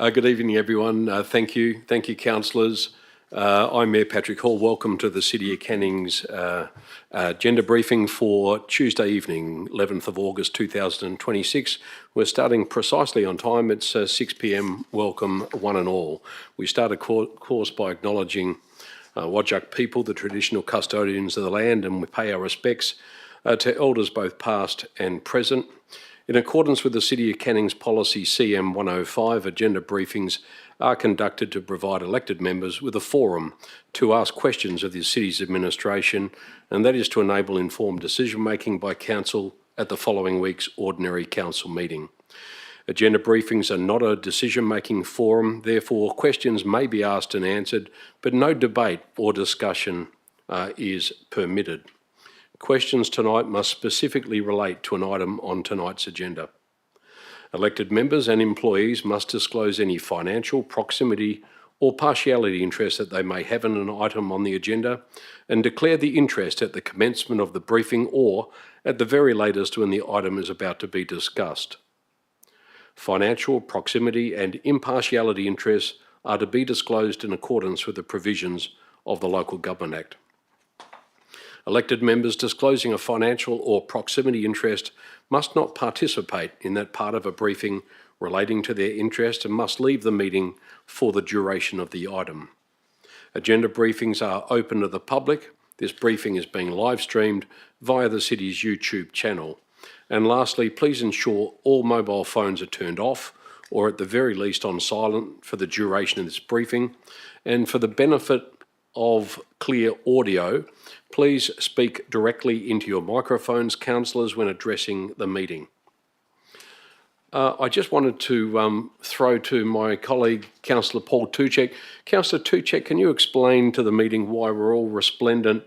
Good evening, everyone. Thank you, councillors. I'm Mayor Patrick Hall. Welcome to the City of Canning's agenda briefing for Tuesday evening, 11th of August 2026. We're starting precisely on time. It's 6 p.m. Welcome, one and all. We start, of course, by acknowledging Whadjuk people, the traditional custodians of the land, and we pay our respects to elders both past and present. In accordance with the City of Canning's policy CM 105, agenda briefings are conducted to provide elected members with a forum to ask questions of the City's administration, and that is to enable informed decision-making by Council at the following week's ordinary Council meeting. Agenda briefings are not a decision-making forum, therefore questions may be asked and answered, but no debate or discussion is permitted. Questions tonight must specifically relate to an item on tonight's agenda. Elected members and employees must disclose any financial, proximity or partiality interest that they may have in an item on the agenda and declare the interest at the commencement of the briefing or at the very latest when the item is about to be discussed. Financial, proximity and impartiality interests are to be disclosed in accordance with the provisions of the Local Government Act. Elected members disclosing a financial or proximity interest must not participate in that part of a briefing relating to their interest and must leave the meeting for the duration of the item. Agenda briefings are open to the public. This briefing is being live streamed via the City's YouTube channel. And lastly, please ensure all mobile phones are turned off or at the very least on silent for the duration of this briefing. And for the benefit of clear audio, please speak directly into your microphones, councillors, when addressing the meeting. I just wanted to throw to my colleague, Councillor Paul Tuchek. Councillor Tuchek, can you explain to the meeting why we're all resplendent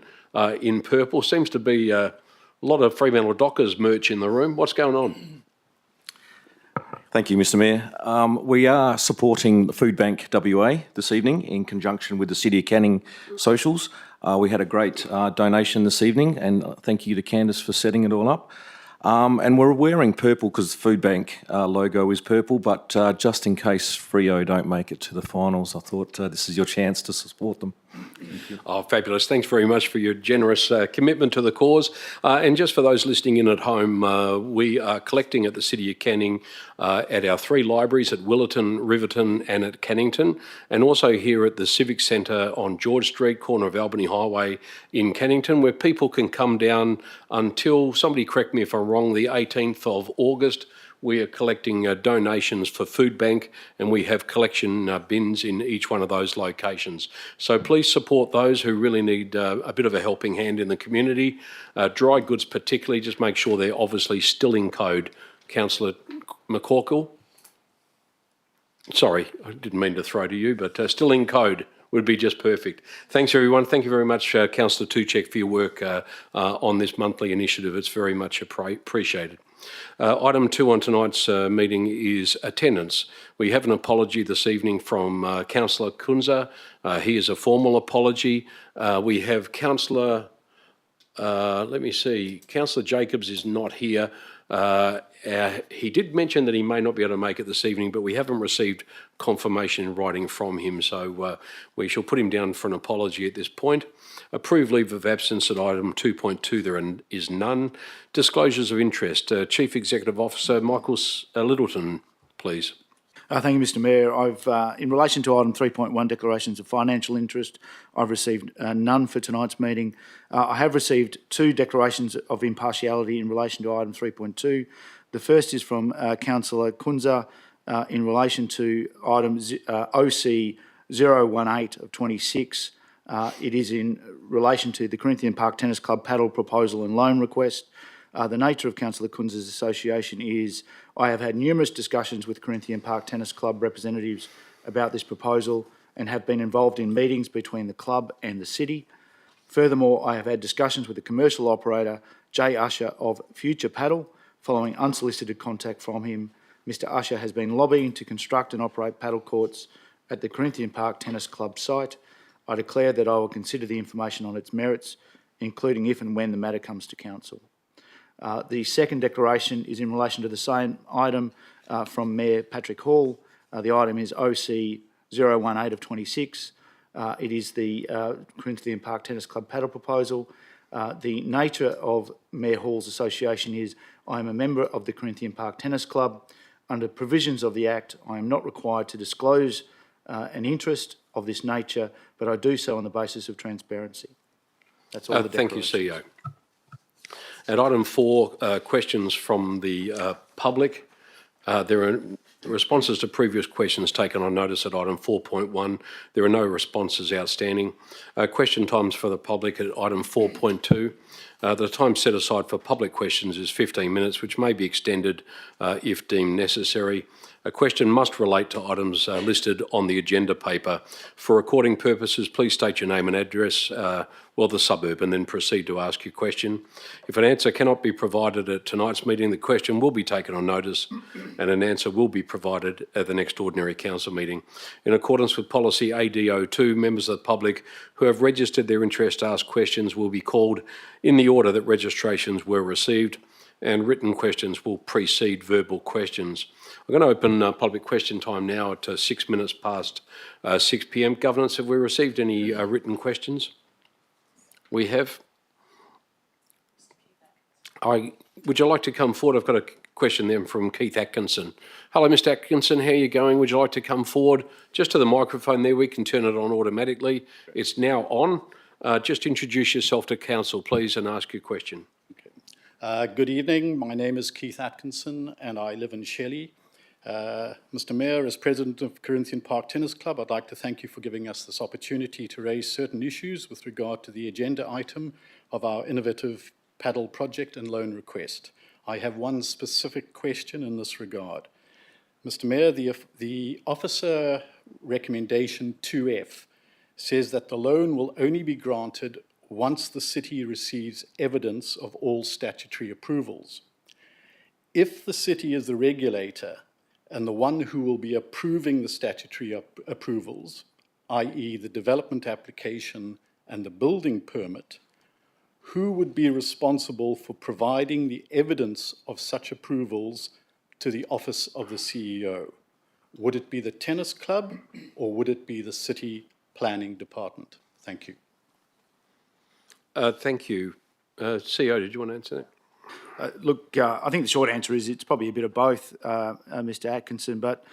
in purple? Seems to be a lot of Fremantle Dockers merch in the room. What's going on? Thank you, Mr Mayor. We are supporting the Food Bank WA this evening in conjunction with the City of Canning socials. We had a great donation this evening, and thank you to Candice for setting it all up. And we're wearing purple because the Food Bank logo is purple, but just in case Freo don't make it to the finals, I thought this is your chance to support them. Oh, fabulous. Thanks very much for your generous commitment to the cause. And just for those listening in at home, we are collecting at the City of Canning at our 3 libraries at Willerton, Riverton and at Cannington, and also here at the Civic Centre on George Street, corner of Albany Highway in Cannington, where people can come down until, somebody correct me if I'm wrong, the 18th of August. We are collecting donations for Food Bank, and we have collection bins in each one of those locations. So please support those who really need a bit of a helping hand in the community. Dry goods particularly, just make sure they're obviously still in code. Councillor McCorkle? Sorry, I didn't mean to throw to you, but still in code would be just perfect. Thanks, everyone. Thank you very much, Councillor Tuchek, for your work on this monthly initiative. It's very much appreciated. Item 2 on tonight's meeting is attendance. We have an apology this evening from Councillor Kunza. He is a formal apology. We have Councillor, Councillor Jacobs is not here. He did mention that he may not be able to make it this evening, but we haven't received confirmation in writing from him, so we shall put him down for an apology at this point. Approved leave of absence at item 2.2, there is none. Disclosures of interest. Chief Executive Officer Michael Littleton, please. Thank you, Mr Mayor. In relation to item 3.1, declarations of financial interest, I've received none for tonight's meeting. I have received 2 declarations of impartiality in relation to item 3.2. The first is from Councillor Kunza in relation to item OC 018 of 26. It is in relation to the Corinthian Park Tennis Club Padel proposal and loan request. The nature of Councillor Kunza's association is I have had numerous discussions with Corinthian Park Tennis Club representatives about this proposal and have been involved in meetings between the club and the city. Furthermore, I have had discussions with the commercial operator, Jay Usher of Future Padel. Following unsolicited contact from him, Mr Usher has been lobbying to construct and operate paddle courts at the Corinthian Park Tennis Club site. I declare that I will consider the information on its merits, including if and when the matter comes to Council. The second declaration is in relation to the same item from Mayor Patrick Hall. The item is OC 018 of 26. It is the Corinthian Park Tennis Club paddle proposal. The nature of Mayor Hall's association is I am a member of the Corinthian Park Tennis Club. Under provisions of the Act, I am not required to disclose an interest of this nature, but I do so on the basis of transparency. That's all the declarations. Thank you, CEO. At item 4, questions from the public. There are responses to previous questions taken on notice at item 4.1. There are no responses outstanding. Question times for the public at item 4.2. The time set aside for public questions is 15 minutes, which may be extended if deemed necessary. A question must relate to items listed on the agenda paper. For recording purposes, please state your name and address, the suburb, and then proceed to ask your question. If an answer cannot be provided at tonight's meeting, the question will be taken on notice and an answer will be provided at the next ordinary council meeting. In accordance with policy ADO2, members of the public who have registered their interest to ask questions will be called in the order that registrations were received, and written questions will precede verbal questions. I'm going to open public question time now at 6 minutes past 6 p.m. Governance, have we received any written questions? We have. Would you like to come forward? I've got a question there from Keith Atkinson. Hello, Mr. Atkinson, how are you going? Would you like to come forward? Just to the microphone there, we can turn it on automatically. It's now on. Just introduce yourself to council, please, and ask your question. Okay. Good evening. My name is Keith Atkinson and I live in Shelley. Mr. Mayor, as President of Corinthian Park Tennis Club, I'd like to thank you for giving us this opportunity to raise certain issues with regard to the agenda item of our innovative paddle project and loan request. I have one specific question in this regard. Mr. Mayor, the officer recommendation 2F says that the loan will only be granted once the city receives evidence of all statutory approvals. If the city is the regulator and the one who will be approving the statutory approvals, i.e. the development application and the building permit, who would be responsible for providing the evidence of such approvals to the office of the CEO? Would it be the tennis club or would it be the city planning department? Thank you. Thank you. CEO, did you want to answer that? Look, I think the short answer is it's probably a bit of both, Mr. Atkinson. But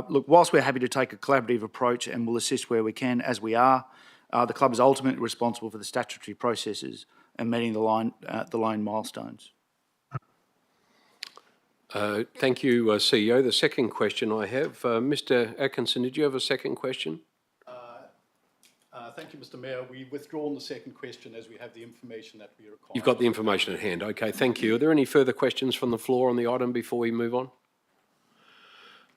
look, whilst we're happy to take a collaborative approach and we'll assist where we can, as we are, the club is ultimately responsible for the statutory processes and meeting the loan milestones. Thank you, CEO. The second question I have, Mr. Atkinson, did you have a second question? Thank you, Mr. Mayor. We've withdrawn the second question as we have the information that we require. You've got the information at hand. Okay, thank you. Are there any further questions from the floor on the item before we move on?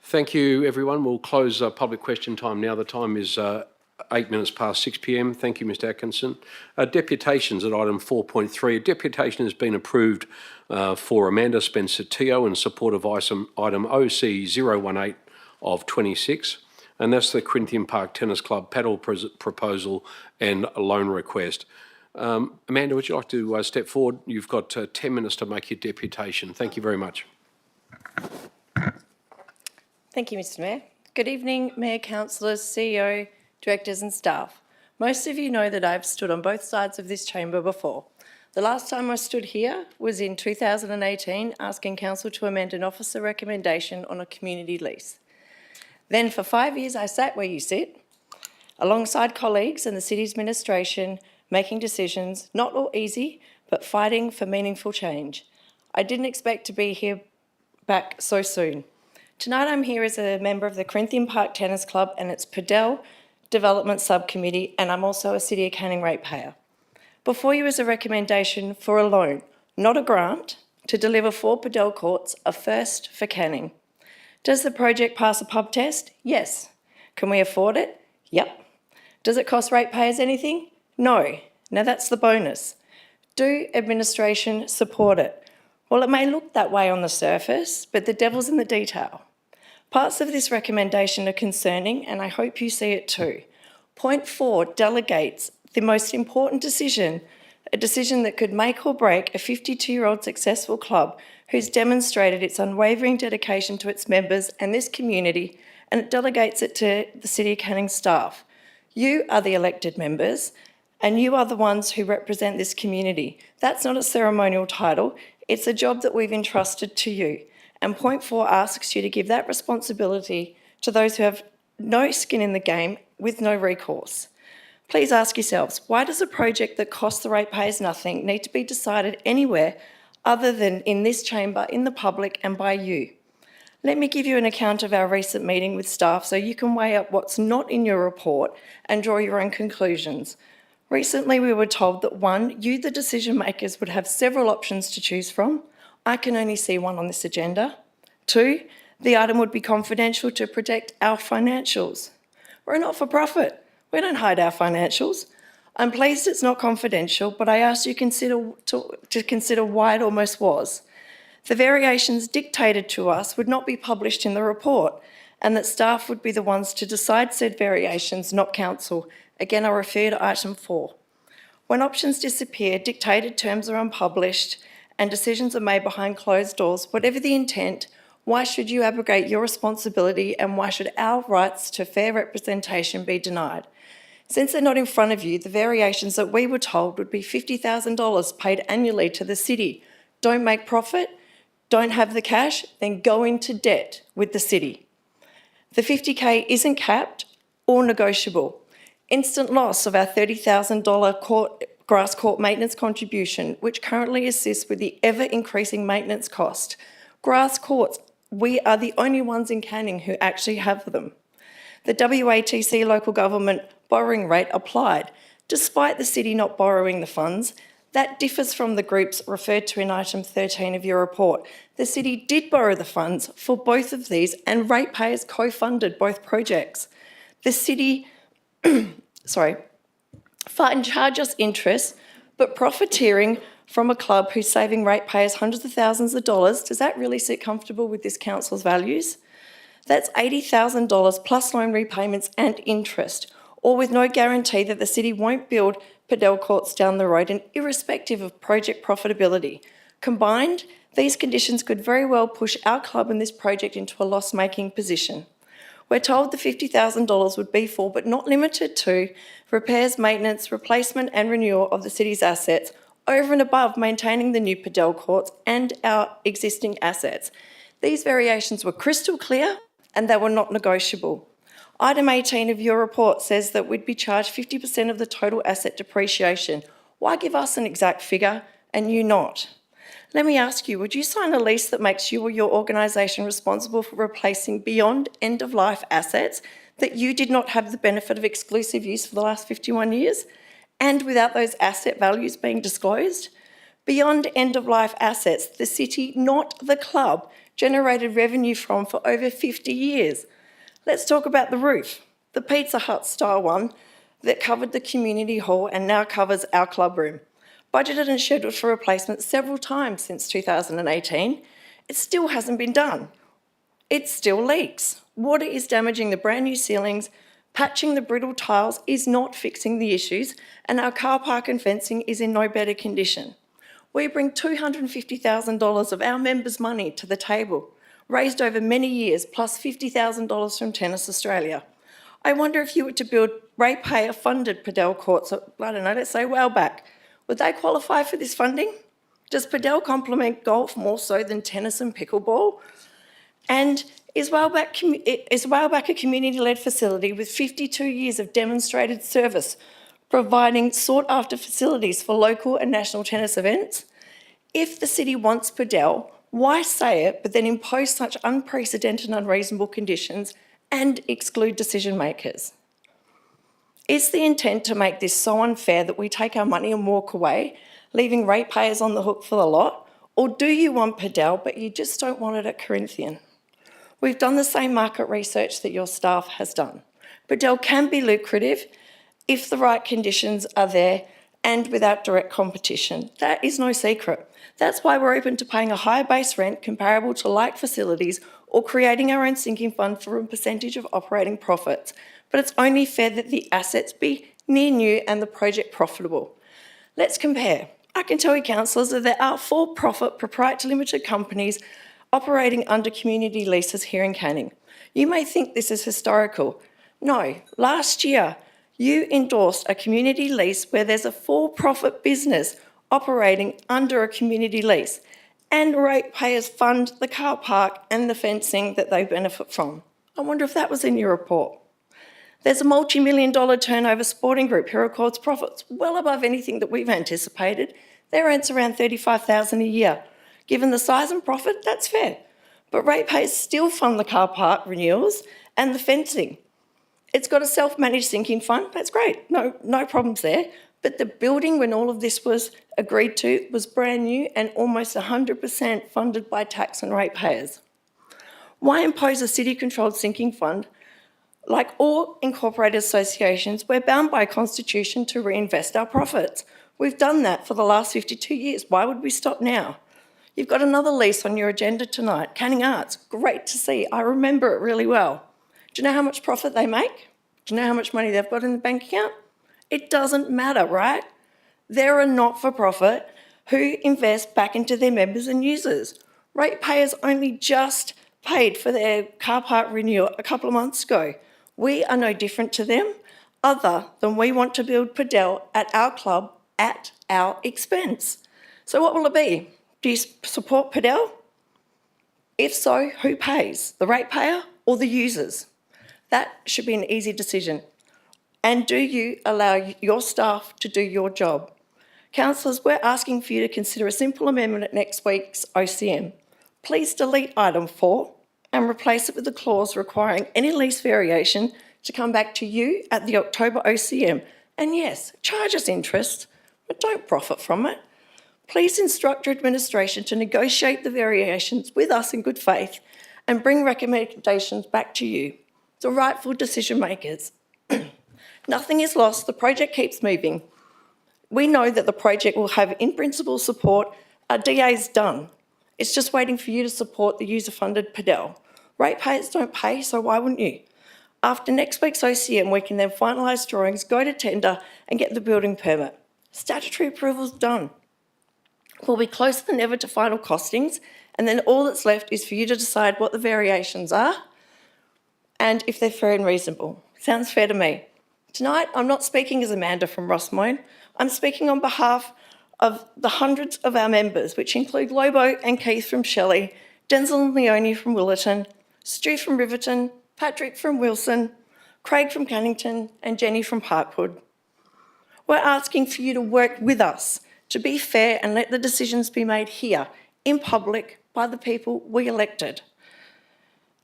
Thank you, everyone. We'll close public question time now. The time is 8 minutes past 6 p.m. Thank you, Mr. Atkinson. Deputations at item 4.3. A deputation has been approved for Amanda Spencer-Teo in support of item OC 018 of 26. And that's the Corinthian Park Tennis Club paddle proposal and loan request. Amanda, would you like to step forward? You've got 10 minutes to make your deputation. Thank you very much. Thank you, Mr. Mayor. Good evening, Mayor, councillors, CEO, directors and staff. Most of you know that I've stood on both sides of this chamber before. The last time I stood here was in 2018, asking council to amend an officer recommendation on a community lease. Then for 5 years I sat where you sit, alongside colleagues and the city's administration, making decisions, not all easy, but fighting for meaningful change. I didn't expect to be here back so soon. Tonight I'm here as a member of the Corinthian Park Tennis Club and its Padel Development Subcommittee, and I'm also a City of Canning ratepayer. Before you is a recommendation for a loan, not a grant, to deliver 4 Padel courts, a first for Canning. Does the project pass a pub test? Yes. Can we afford it? Yep. Does it cost ratepayers anything? No. Now that's the bonus. Do administration support it? Well, it may look that way on the surface, but the devil's in the detail. Parts of this recommendation are concerning, and I hope you see it too. Point 4 delegates the most important decision, a decision that could make or break a 52-year-old successful club who's demonstrated its unwavering dedication to its members and this community and it delegates it to the City of Canning staff. You are the elected members, and you are the ones who represent this community. That's not a ceremonial title, it's a job that we've entrusted to you. And point 4 asks you to give that responsibility to those who have no skin in the game with no recourse. Please ask yourselves, why does a project that costs the ratepayers nothing need to be decided anywhere other than in this chamber, in the public and by you? Let me give you an account of our recent meeting with staff so you can weigh up what's not in your report and draw your own conclusions. Recently, we were told that 1, you, the decision makers, would have several options to choose from. I can only see one on this agenda. 2, the item would be confidential to protect our financials. We're a not-for-profit. We don't hide our financials. I'm pleased it's not confidential, but I ask you to consider why it almost was. The variations dictated to us would not be published in the report, and that staff would be the ones to decide said variations, not council. Again, I refer to item 4. When options disappear, dictated terms are unpublished, and decisions are made behind closed doors, whatever the intent, why should you abrogate your responsibility, and why should our rights to fair representation be denied? Since they're not in front of you, the variations that we were told would be $50,000 paid annually to the city. Don't make profit, don't have the cash, then go into debt with the city. The $50K isn't capped or negotiable. Instant loss of our $30,000 grass court maintenance contribution, which currently assists with the ever-increasing maintenance cost. Grass courts, we are the only ones in Canning who actually have them. The WATC local government borrowing rate applied, despite the city not borrowing the funds. That differs from the groups referred to in item 13 of your report. The city did borrow the funds for both of these, and ratepayers co-funded both projects. The city, fight and charge us interest, but profiteering from a club who's saving ratepayers hundreds of thousands of dollars, does that really sit comfortable with this council's values? That's $80,000 plus loan repayments and interest, or with no guarantee that the city won't build Padel courts down the road, and irrespective of project profitability. Combined, these conditions could very well push our club and this project into a loss-making position. We're told the $50,000 would be for, but not limited to, repairs, maintenance, replacement and renewal of the city's assets, over and above maintaining the new Padel courts and our existing assets. These variations were crystal clear and they were not negotiable. Item 18 of your report says that we'd be charged 50% of the total asset depreciation. Why give us an exact figure and you not? Let me ask you, would you sign a lease that makes you or your organisation responsible for replacing beyond end-of-life assets that you did not have the benefit of exclusive use for the last 51 years, and without those asset values being disclosed? Beyond end-of-life assets, the city, not the club, generated revenue from for over 50 years. Let's talk about the roof, the Pizza Hut style one that covered the community hall and now covers our club room. Budgeted and scheduled for replacement several times since 2018, it still hasn't been done. It still leaks. Water is damaging the brand new ceilings, patching the brittle tiles is not fixing the issues, and our car park and fencing is in no better condition. We bring $250,000 of our members' money to the table, raised over many years, plus $50,000 from Tennis Australia. I wonder if you were to build ratepayer-funded Padel courts, I don't know, let's say WALGA, would they qualify for this funding? Does Padel complement golf more so than tennis and pickleball? And is WALGA a community-led facility with 52 years of demonstrated service, providing sought-after facilities for local and national tennis events? If the city wants Padel, why say it but then impose such unprecedented and unreasonable conditions and exclude decision makers? Is the intent to make this so unfair that we take our money and walk away, leaving ratepayers on the hook for the lot? Or do you want Padel but you just don't want it at Corinthian? We've done the same market research that your staff has done. Padel can be lucrative if the right conditions are there and without direct competition. That is no secret. That's why we're open to paying a higher base rent comparable to like facilities or creating our own sinking fund for a percentage of operating profits. But it's only fair that the assets be near new and the project profitable. Let's compare. I can tell you, councillors, that there are for-profit proprietary limited companies operating under community leases here in Canning. You may think this is historical. No, last year you endorsed a community lease where there's a for-profit business operating under a community lease, and ratepayers fund the car park and the fencing that they benefit from. I wonder if that was in your report. There's a multi-million-dollar turnover sporting group who records profits well above anything that we've anticipated. Their rent's around $35,000 a year. Given the size and profit, that's fair. But ratepayers still fund the car park renewals and the fencing. It's got a self-managed sinking fund. That's great. No problems there. But the building, when all of this was agreed to, was brand new and almost 100% funded by tax and ratepayers. Why impose a city-controlled sinking fund? Like all incorporated associations, we're bound by Constitution to reinvest our profits. We've done that for the last 52 years. Why would we stop now? You've got another lease on your agenda tonight, Canning Arts. Great to see. I remember it really well. Do you know how much profit they make? Do you know how much money they've got in the bank account? It doesn't matter, right? They're a not-for-profit who invest back into their members and users. Ratepayers only just paid for their car park renewal a couple of months ago. We are no different to them, other than we want to build Padel at our club at our expense. So what will it be? Do you support Padel? If so, who pays? The ratepayer or the users? That should be an easy decision. And do you allow your staff to do your job? Councillors, we're asking for you to consider a simple amendment at next week's OCM. Please delete item 4 and replace it with a clause requiring any lease variation to come back to you at the October OCM. And yes, charge us interest, but don't profit from it. Please instruct your administration to negotiate the variations with us in good faith and bring recommendations back to you, the rightful decision makers. Nothing is lost, the project keeps moving. We know that the project will have in principle support. Our DA's done. It's just waiting for you to support the user-funded Padel. Ratepayers don't pay, so why wouldn't you? After next week's OCM, we can then finalise drawings, go to tender and get the building permit. Statutory approval's done. We'll be closer than ever to final costings, and then all that's left is for you to decide what the variations are and if they're fair and reasonable. Sounds fair to me. Tonight, I'm not speaking as Amanda from Rossmoyne. I'm speaking on behalf of the hundreds of our members, which include Lobo and Keith from Shelley, Denzel and Leonie from Willerton, Stu from Riverton, Patrick from Wilson, Craig from Cannington, and Jenny from Parkwood. We're asking for you to work with us to be fair and let the decisions be made here, in public, by the people we elected.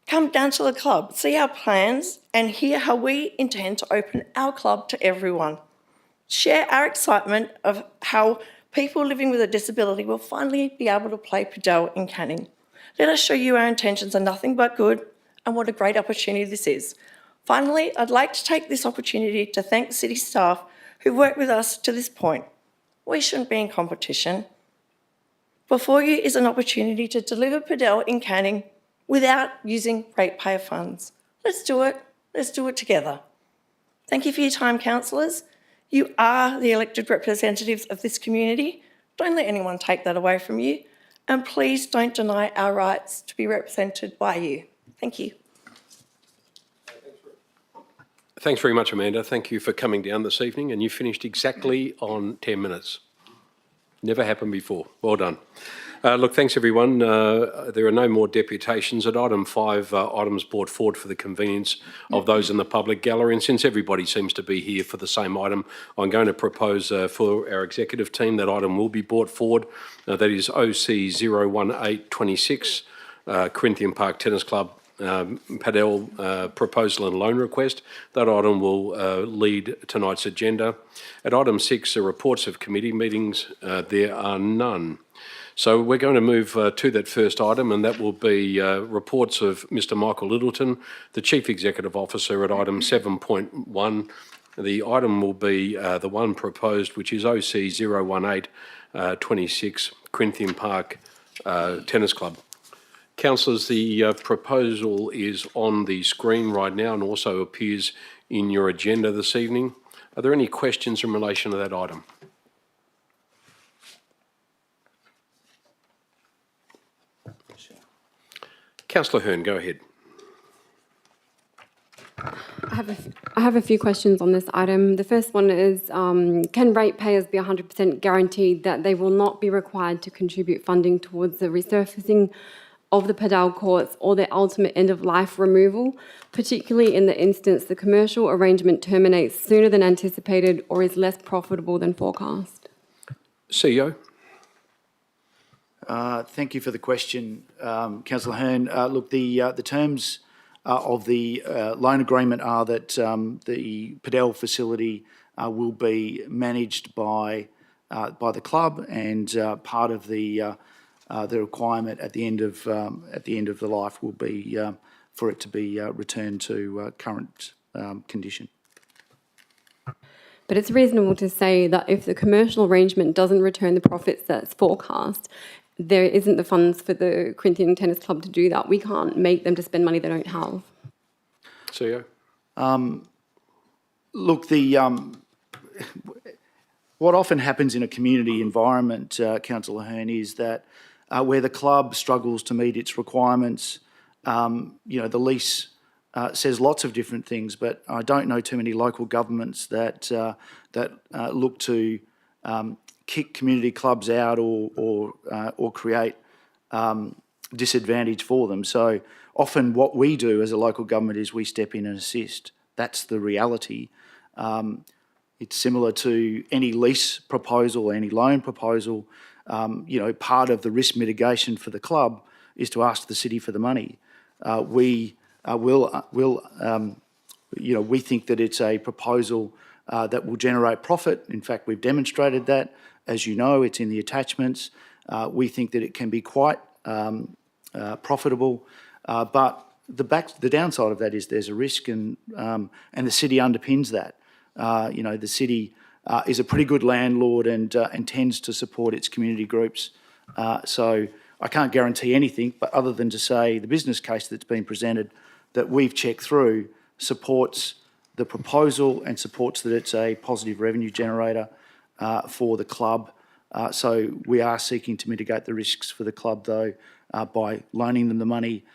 Come down to the club, see our plans, and hear how we intend to open our club to everyone. Share our excitement of how people living with a disability will finally be able to play Padel in Canning. Let us show you our intentions are nothing but good and what a great opportunity this is. Finally, I'd like to take this opportunity to thank the city staff who worked with us to this point. We shouldn't be in competition. Before you is an opportunity to deliver Padel in Canning without using ratepayer funds. Let's do it. Let's do it together. Thank you for your time, councillors. You are the elected representatives of this community. Don't let anyone take that away from you. And please don't deny our rights to be represented by you. Thank you. Thanks very much, Amanda. Thank you for coming down this evening, and you finished exactly on 10 minutes. Never happened before. Well done. Look, thanks everyone. There are no more deputations. At item 5, items brought forward for the convenience of those in the public gallery. And since everybody seems to be here for the same item, I'm going to propose for our executive team that item will be brought forward. That is OC 01826, Corinthian Park Tennis Club Padel proposal and loan request. That item will lead tonight's agenda. At item 6, reports of committee meetings. There are none. So we're going to move to that first item, and that will be reports of Mr. Michael Littleton, the Chief Executive Officer, at item 7.1. The item will be the one proposed, which is OC 01826, Corinthian Park Tennis Club. Councillors, the proposal is on the screen right now and also appears in your agenda this evening. Are there any questions in relation to that item? Councillor Hearn, go ahead. I have a few questions on this item. The first one is, can ratepayers be 100% guaranteed that they will not be required to contribute funding towards the resurfacing of the Padel courts or their ultimate end-of-life removal, particularly in the instance the commercial arrangement terminates sooner than anticipated or is less profitable than forecast? CEO? Thank you for the question, Councillor Hearn. Look, the terms of the loan agreement are that the Padel facility will be managed by the club, and part of the requirement at the end of the life will be for it to be returned to current condition. But it's reasonable to say that if the commercial arrangement doesn't return the profits that's forecast, there isn't the funds for the Corinthian Tennis Club to do that. We can't make them to spend money they don't have. CEO? Look, what often happens in a community environment, Councillor Hearn, is that where the club struggles to meet its requirements, the lease says lots of different things, but I don't know too many local governments that look to kick community clubs out or create disadvantage for them. So often what we do as a local government is we step in and assist. That's the reality. It's similar to any lease proposal, any loan proposal. Part of the risk mitigation for the club is to ask the city for the money. We think that it's a proposal that will generate profit. In fact, we've demonstrated that. As you know, it's in the attachments. We think that it can be quite profitable, but the downside of that is there's a risk, and the city underpins that. The city is a pretty good landlord and tends to support its community groups. So I can't guarantee anything, but other than to say the business case that's been presented that we've checked through supports the proposal and supports that it's a positive revenue generator for the club. So we are seeking to mitigate the risks for the club, though, by loaning them the money,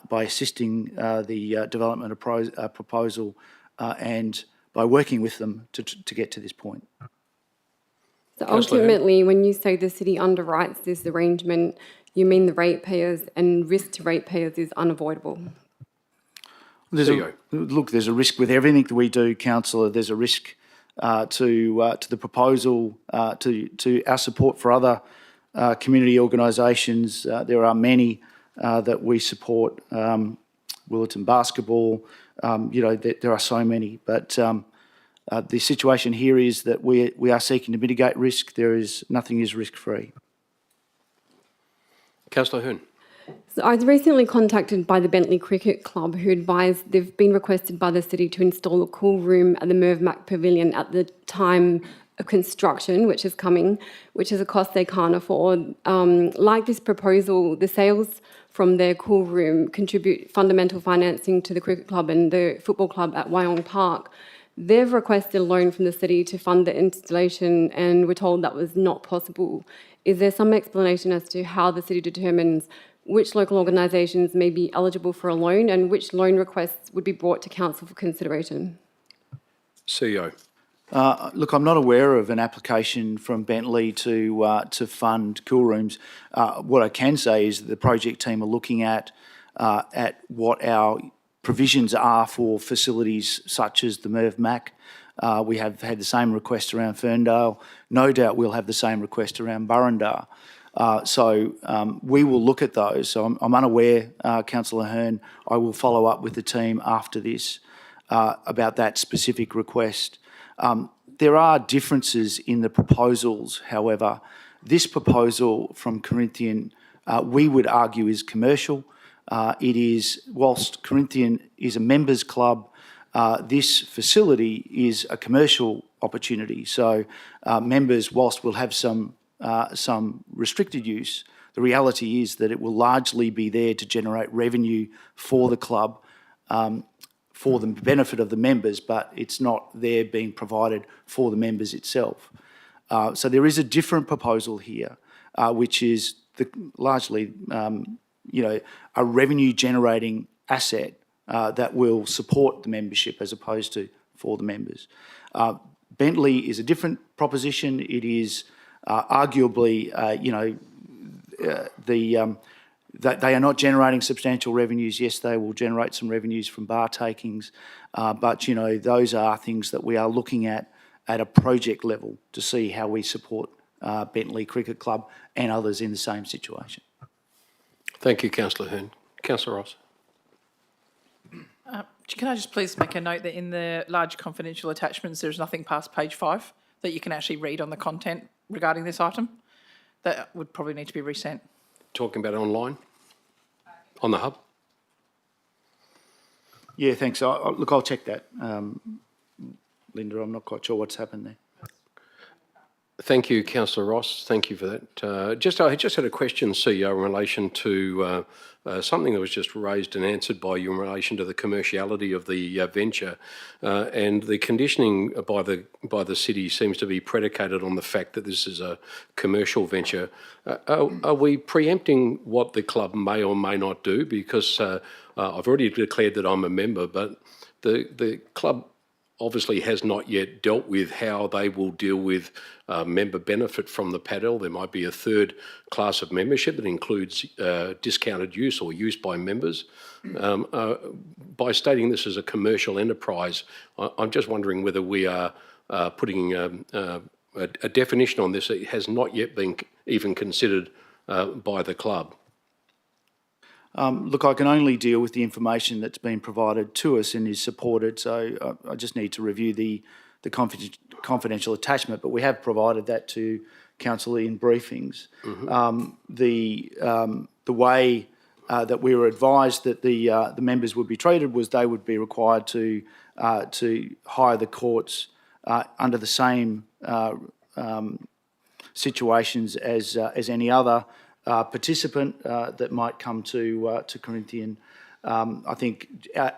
by assisting the development of proposal, and by working with them to get to this point. So ultimately, when you say the city underwrites this arrangement, you mean the ratepayers, and risk to ratepayers is unavoidable? There's a risk with everything that we do, Councillor. There's a risk to the proposal, to our support for other community organisations. There are many that we support. Willerton Basketball. There are so many, but the situation here is that we are seeking to mitigate risk. Nothing is risk-free. Councillor Hearn. So I was recently contacted by the Bentley Cricket Club, who advised they've been requested by the city to install a cool room at the Merv Mac Pavilion at the time of construction, which is coming, which is a cost they can't afford. Like this proposal, the sales from their cool room contribute fundamental financing to the cricket club and the football club at Wyong Park. They've requested a loan from the city to fund the installation, and we're told that was not possible. Is there some explanation as to how the city determines which local organisations may be eligible for a loan and which loan requests would be brought to council for consideration? CEO. Look, I'm not aware of an application from Bentley to fund cool rooms. What I can say is that the project team are looking at what our provisions are for facilities such as the Merv Mac. We have had the same request around Ferndale. No doubt we'll have the same request around Burrendar. So we will look at those. So I'm unaware, Councillor Hearn. I will follow up with the team after this about that specific request. There are differences in the proposals, however. This proposal from Corinthian, we would argue, is commercial. It is, whilst Corinthian is a members club, this facility is a commercial opportunity. So members, whilst we'll have some restricted use, the reality is that it will largely be there to generate revenue for the club, for the benefit of the members, but it's not there being provided for the members itself. So there is a different proposal here, which is largely a revenue-generating asset that will support the membership as opposed to for the members. Bentley is a different proposition. It is arguably, that they are not generating substantial revenues. Yes, they will generate some revenues from bar takings, but those are things that we are looking at a project level to see how we support Bentley Cricket Club and others in the same situation. Thank you, Councillor Hearn. Councillor Ross. Can I just please make a note that in the large confidential attachments, there's nothing past page 5 that you can actually read on the content regarding this item? That would probably need to be resent. Talking about online? On the hub? Yeah, thanks. Look, I'll check that. Linda, I'm not quite sure what's happened there. Thank you, Councillor Ross. Thank you for that. I just had a question, CEO, in relation to something that was just raised and answered by you in relation to the commerciality of the venture, and the conditioning by the city seems to be predicated on the fact that this is a commercial venture. Are we preempting what the club may or may not do? Because I've already declared that I'm a member, but the club obviously has not yet dealt with how they will deal with member benefit from the Padel. There might be a third class of membership that includes discounted use or use by members. By stating this as a commercial enterprise, I'm just wondering whether we are putting a definition on this that has not yet been even considered by the club. Look, I can only deal with the information that's been provided to us and is supported, so I just need to review the confidential attachment, but we have provided that to council in briefings. Mm-hmm. The way that we were advised that the members would be treated was they would be required to hire the courts under the same situations as any other participant that might come to Corinthian. I think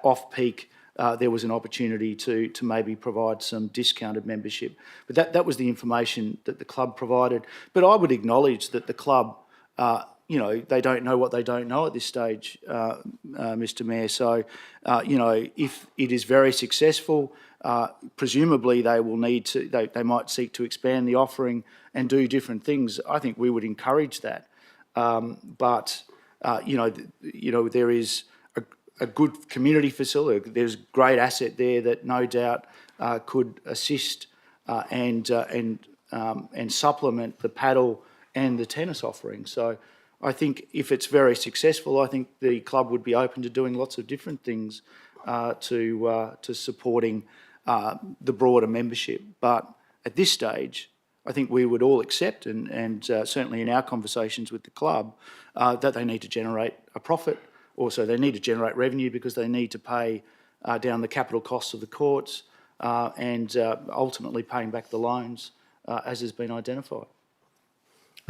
off-peak there was an opportunity to maybe provide some discounted membership, but that was the information that the club provided. But I would acknowledge that the club, they don't know what they don't know at this stage, Mr. Mayor. So, if it is very successful, presumably they will need to. They might seek to expand the offering and do different things. I think we would encourage that. But there is a good community facility. There's great asset there that no doubt could assist and supplement the paddle and the tennis offering. So I think if it's very successful, I think the club would be open to doing lots of different things to supporting the broader membership. But at this stage, I think we would all accept, and certainly in our conversations with the club, that they need to generate a profit. Also, they need to generate revenue because they need to pay down the capital costs of the courts and ultimately paying back the loans as has been identified.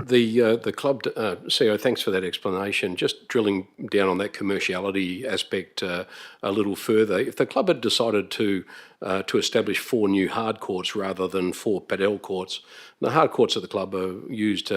The club, CEO, thanks for that explanation. Just drilling down on that commerciality aspect a little further, if the club had decided to establish 4 new hard courts rather than 4 Padel courts, the hard courts of the club are used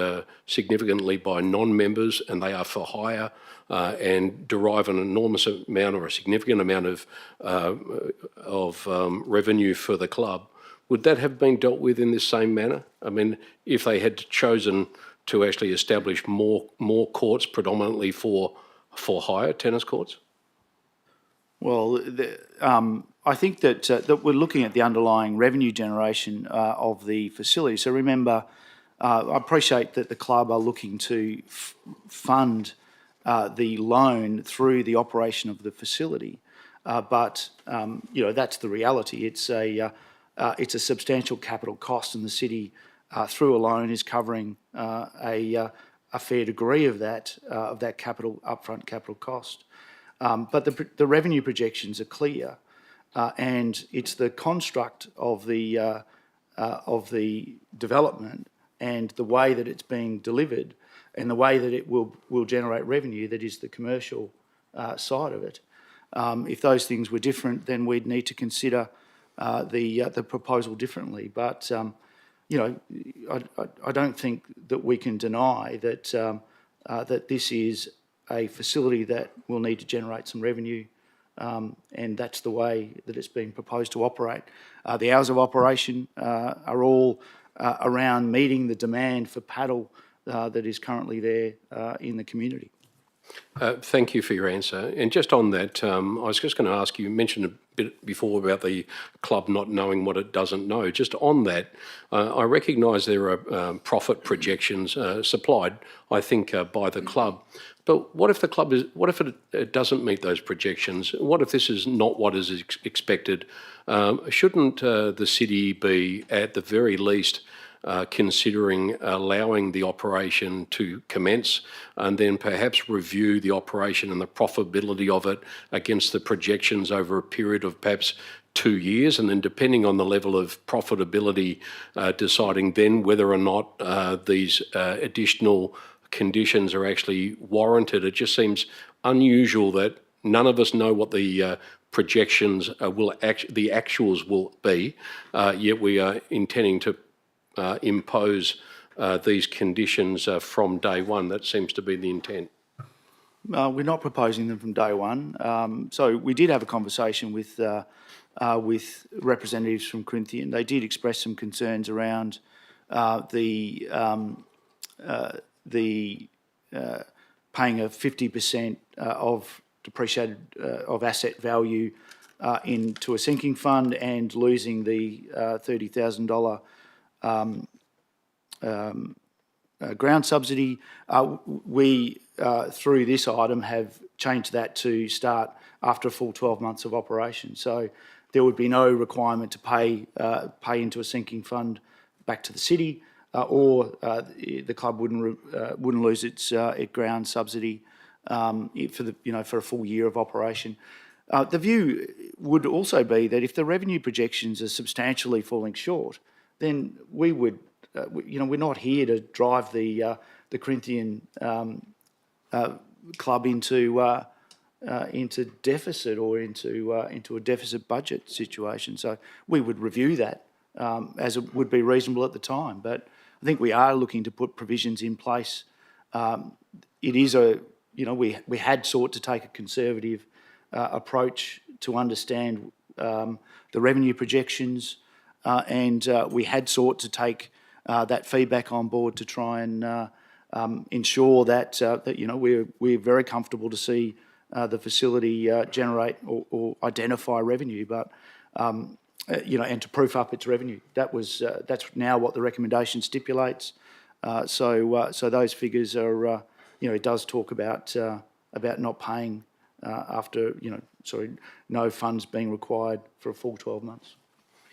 significantly by non-members, and they are for hire and derive an enormous amount or a significant amount of revenue for the club. Would that have been dealt with in this same manner? I mean, if they had chosen to actually establish more courts predominantly for hire tennis courts? Well, I think that we're looking at the underlying revenue generation of the facility. So remember, I appreciate that the club are looking to fund the loan through the operation of the facility, but that's the reality. It's a substantial capital cost, and the city, through a loan, is covering a fair degree of that upfront capital cost. But the revenue projections are clear, and it's the construct of the development and the way that it's being delivered and the way that it will generate revenue that is the commercial side of it. If those things were different, then we'd need to consider the proposal differently. But I don't think that we can deny that that this is a facility that will need to generate some revenue and that's the way that it's being proposed to operate. The hours of operation are all around meeting the demand for Padel that is currently there in the community. Thank you for your answer. And just on that, I was just going to ask you mentioned a bit before about the club not knowing what it doesn't know. Just on that, I recognise there are profit projections supplied, I think, by the club. But what if the club is? What if it doesn't meet those projections? What if this is not what is expected? Shouldn't the city be, at the very least, considering allowing the operation to commence and then perhaps review the operation and the profitability of it against the projections over a period of perhaps 2 years, and then depending on the level of profitability, deciding then whether or not these additional conditions are actually warranted? It just seems unusual that none of us know what the projections the actuals will be, yet we are intending to impose these conditions from day one. That seems to be the intent. We're not proposing them from day one. So we did have a conversation with representatives from Corinthian. They did express some concerns around the paying a 50% of depreciated of asset value into a sinking fund and losing the $30,000 ground subsidy. We, through this item, have changed that to start after a full 12 months of operation. So there would be no requirement to pay into a sinking fund back to the city, or the club wouldn't lose its ground subsidy for a full year of operation. The view would also be that if the revenue projections are substantially falling short, then we would, we're not here to drive the Corinthian club into deficit or into a deficit budget situation. So we would review that as it would be reasonable at the time. But I think we are looking to put provisions in place. It is we had sought to take a conservative approach to understand the revenue projections, and we had sought to take that feedback on board to try and ensure that we're very comfortable to see the facility generate or identify revenue, but and to proof up its revenue. That's now what the recommendation stipulates. So those figures are it does talk about not paying after no funds being required for a full 12 months.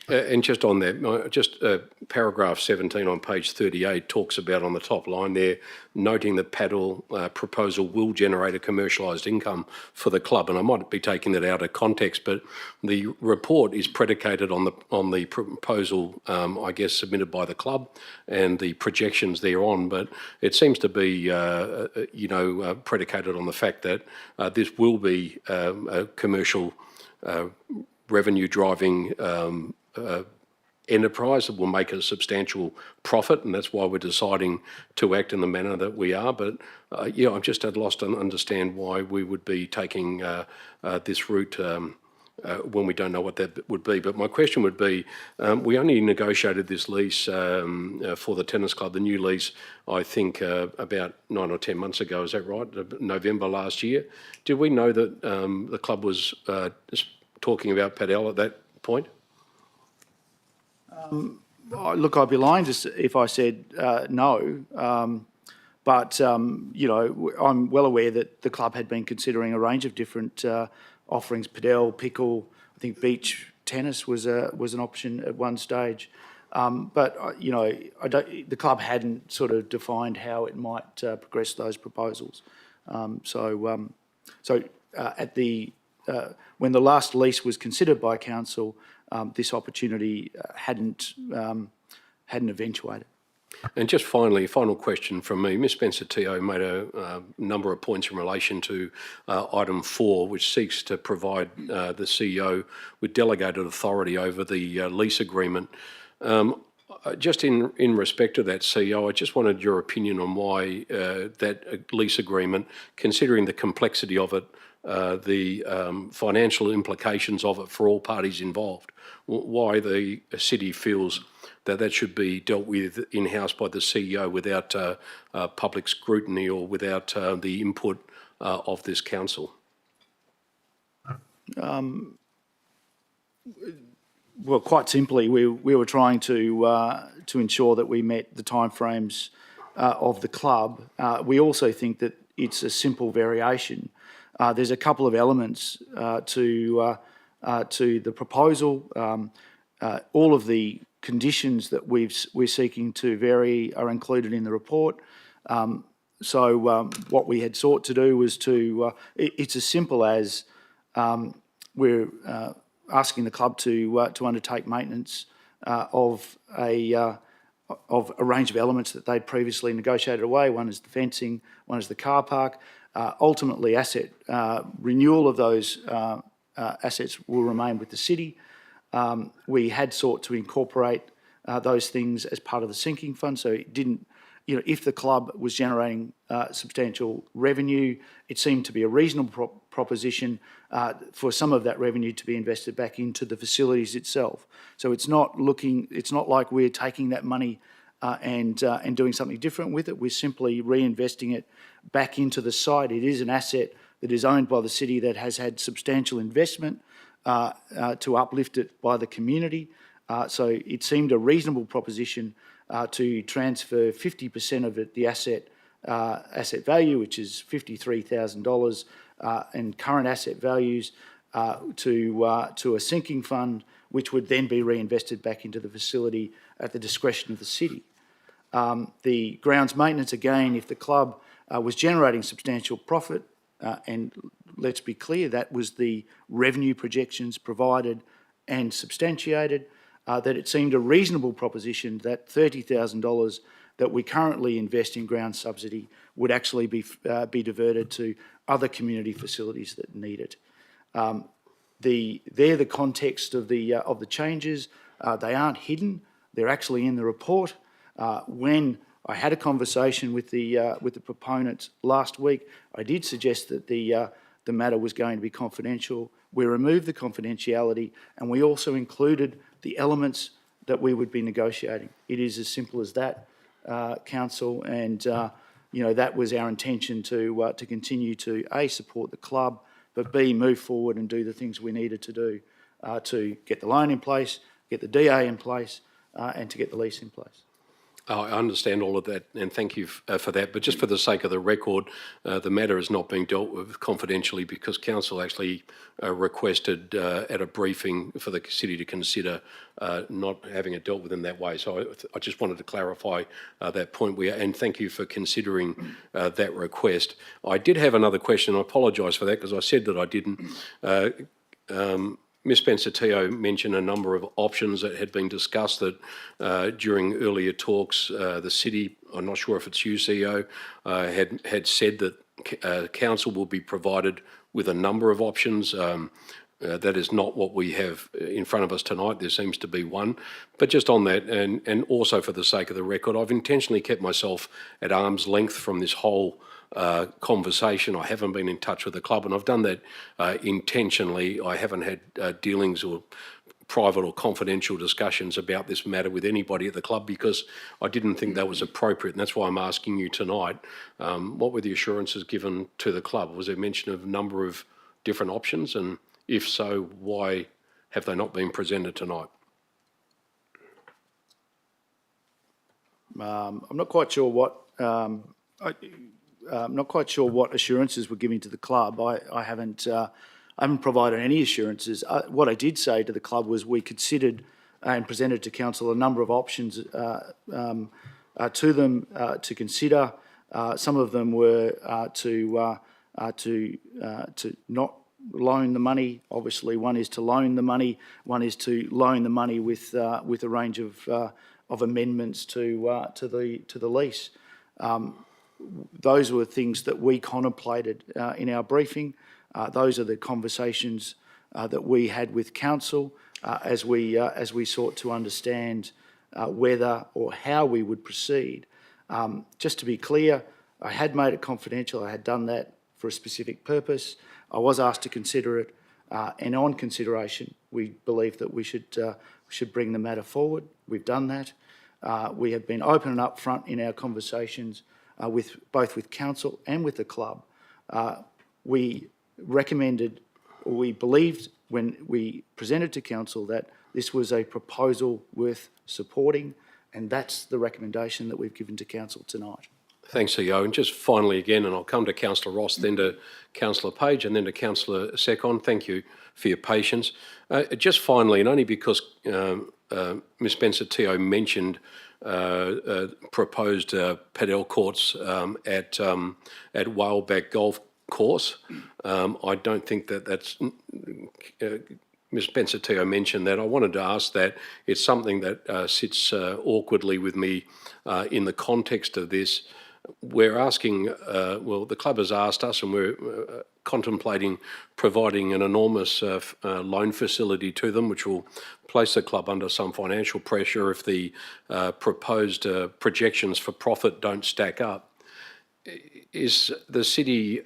And just on that, paragraph 17 on page 38 talks about, on the top line there, noting the Padel proposal will generate a commercialised income for the club. And I might be taking that out of context, but the report is predicated on the proposal, submitted by the club and the projections thereon. But it seems to be, predicated on the fact that this will be a commercial revenue driving enterprise that will make a substantial profit, and that's why we're deciding to act in the manner that we are. But I'm just at a loss to understand why we would be taking this route when we don't know what that would be. But my question would be, we only negotiated this lease for the tennis club, the new lease, I think about 9 or 10 months ago. Is that right? November last year. Did we know that the club was talking about Padel at that point? Look, I'd be lying if I said no, but I'm well aware that the club had been considering a range of different offerings: Padel, pickle, I think beach tennis was an option at one stage. But the club hadn't sort of defined how it might progress those proposals. When the last lease was considered by council, this opportunity hadn't eventuated. And just finally, final question from me. Ms Spencer-Teo made a number of points in relation to item 4, which seeks to provide the CEO with delegated authority over the lease agreement. Just in respect to that, CEO, I just wanted your opinion on why that lease agreement, considering the complexity of it, the financial implications of it for all parties involved, why the city feels that should be dealt with in-house by the CEO without public scrutiny or without the input of this council. Well, quite simply, we were trying to ensure that we met the timeframes of the club. We also think that it's a simple variation. There's a couple of elements to the proposal. All of the conditions that we're seeking to vary are included in the report. So what we had sought to do was it's as simple as we're asking the club to undertake maintenance of a range of elements that they'd previously negotiated away. One is the fencing, one is the car park. Ultimately, asset renewal of those assets will remain with the city. We had sought to incorporate those things as part of the sinking fund, so it didn't, if the club was generating substantial revenue, it seemed to be a reasonable proposition for some of that revenue to be invested back into the facilities itself. So it's not like we're taking that money and doing something different with it. We're simply reinvesting it back into the site. It is an asset that is owned by the city that has had substantial investment to uplift it by the community. So it seemed a reasonable proposition to transfer 50% of it, the asset value, which is $53,000, and current asset values, to a sinking fund, which would then be reinvested back into the facility at the discretion of the city. The grounds maintenance, again, if the club was generating substantial profit, and let's be clear, that was the revenue projections provided and substantiated, that it seemed a reasonable proposition that $30,000 that we currently invest in ground subsidy would actually be diverted to other community facilities that need it. They're the context of the changes. They aren't hidden. They're actually in the report. When I had a conversation with the proponents last week, I did suggest that the matter was going to be confidential. We removed the confidentiality, and we also included the elements that we would be negotiating. It is as simple as that, Council, and that was our intention to continue to A, support the club, but B, move forward and do the things we needed to do to get the loan in place, get the DA in place, and to get the lease in place. I understand all of that, and thank you for that. But just for the sake of the record, the matter is not being dealt with confidentially because council actually requested at a briefing for the city to consider not having it dealt with in that way. So I just wanted to clarify that point. And thank you for considering that request. I did have another question. I apologise for that because I said that I didn't. Ms Spencer-Teo mentioned a number of options that had been discussed that during earlier talks, the city, I'm not sure if it's you, CEO, had said that council will be provided with a number of options. That is not what we have in front of us tonight. There seems to be one. But just on that, and also for the sake of the record, I've intentionally kept myself at arm's length from this whole conversation. I haven't been in touch with the club, and I've done that intentionally. I haven't had dealings or private or confidential discussions about this matter with anybody at the club because I didn't think that was appropriate, and that's why I'm asking you tonight. What were the assurances given to the club? Was there mention of a number of different options, and if so, why have they not been presented tonight? I'm not quite sure what I'm not quite sure what assurances were given to the club. I haven't provided any assurances. What I did say to the club was we considered and presented to council a number of options to them to consider. Some of them were to not loan the money. Obviously, one is to loan the money. One is to loan the money with a range of amendments to the lease. Those were things that we contemplated in our briefing. Those are the conversations that we had with council as we sought to understand whether or how we would proceed. Just to be clear, I had made it confidential. I had done that for a specific purpose. I was asked to consider it, and on consideration, we believe that we should bring the matter forward. We've done that. We have been open and upfront in our conversations both with council and with the club. We recommended, or we believed when we presented to council that this was a proposal worth supporting, and that's the recommendation that we've given to council tonight. Thanks, CEO. And just finally again, and I'll come to Councillor Ross, then to Councillor Page, and then to Councillor Secon. Thank you for your patience. Just finally, and only because Ms Spencer-Teo mentioned proposed Padel courts at Whaleback Golf Course, I don't think that's... Ms Spencer-Teo mentioned that. I wanted to ask that. It's something that sits awkwardly with me in the context of this. We're asking, the club has asked us, and we're contemplating providing an enormous loan facility to them, which will place the club under some financial pressure if the proposed projections for profit don't stack up. Is the city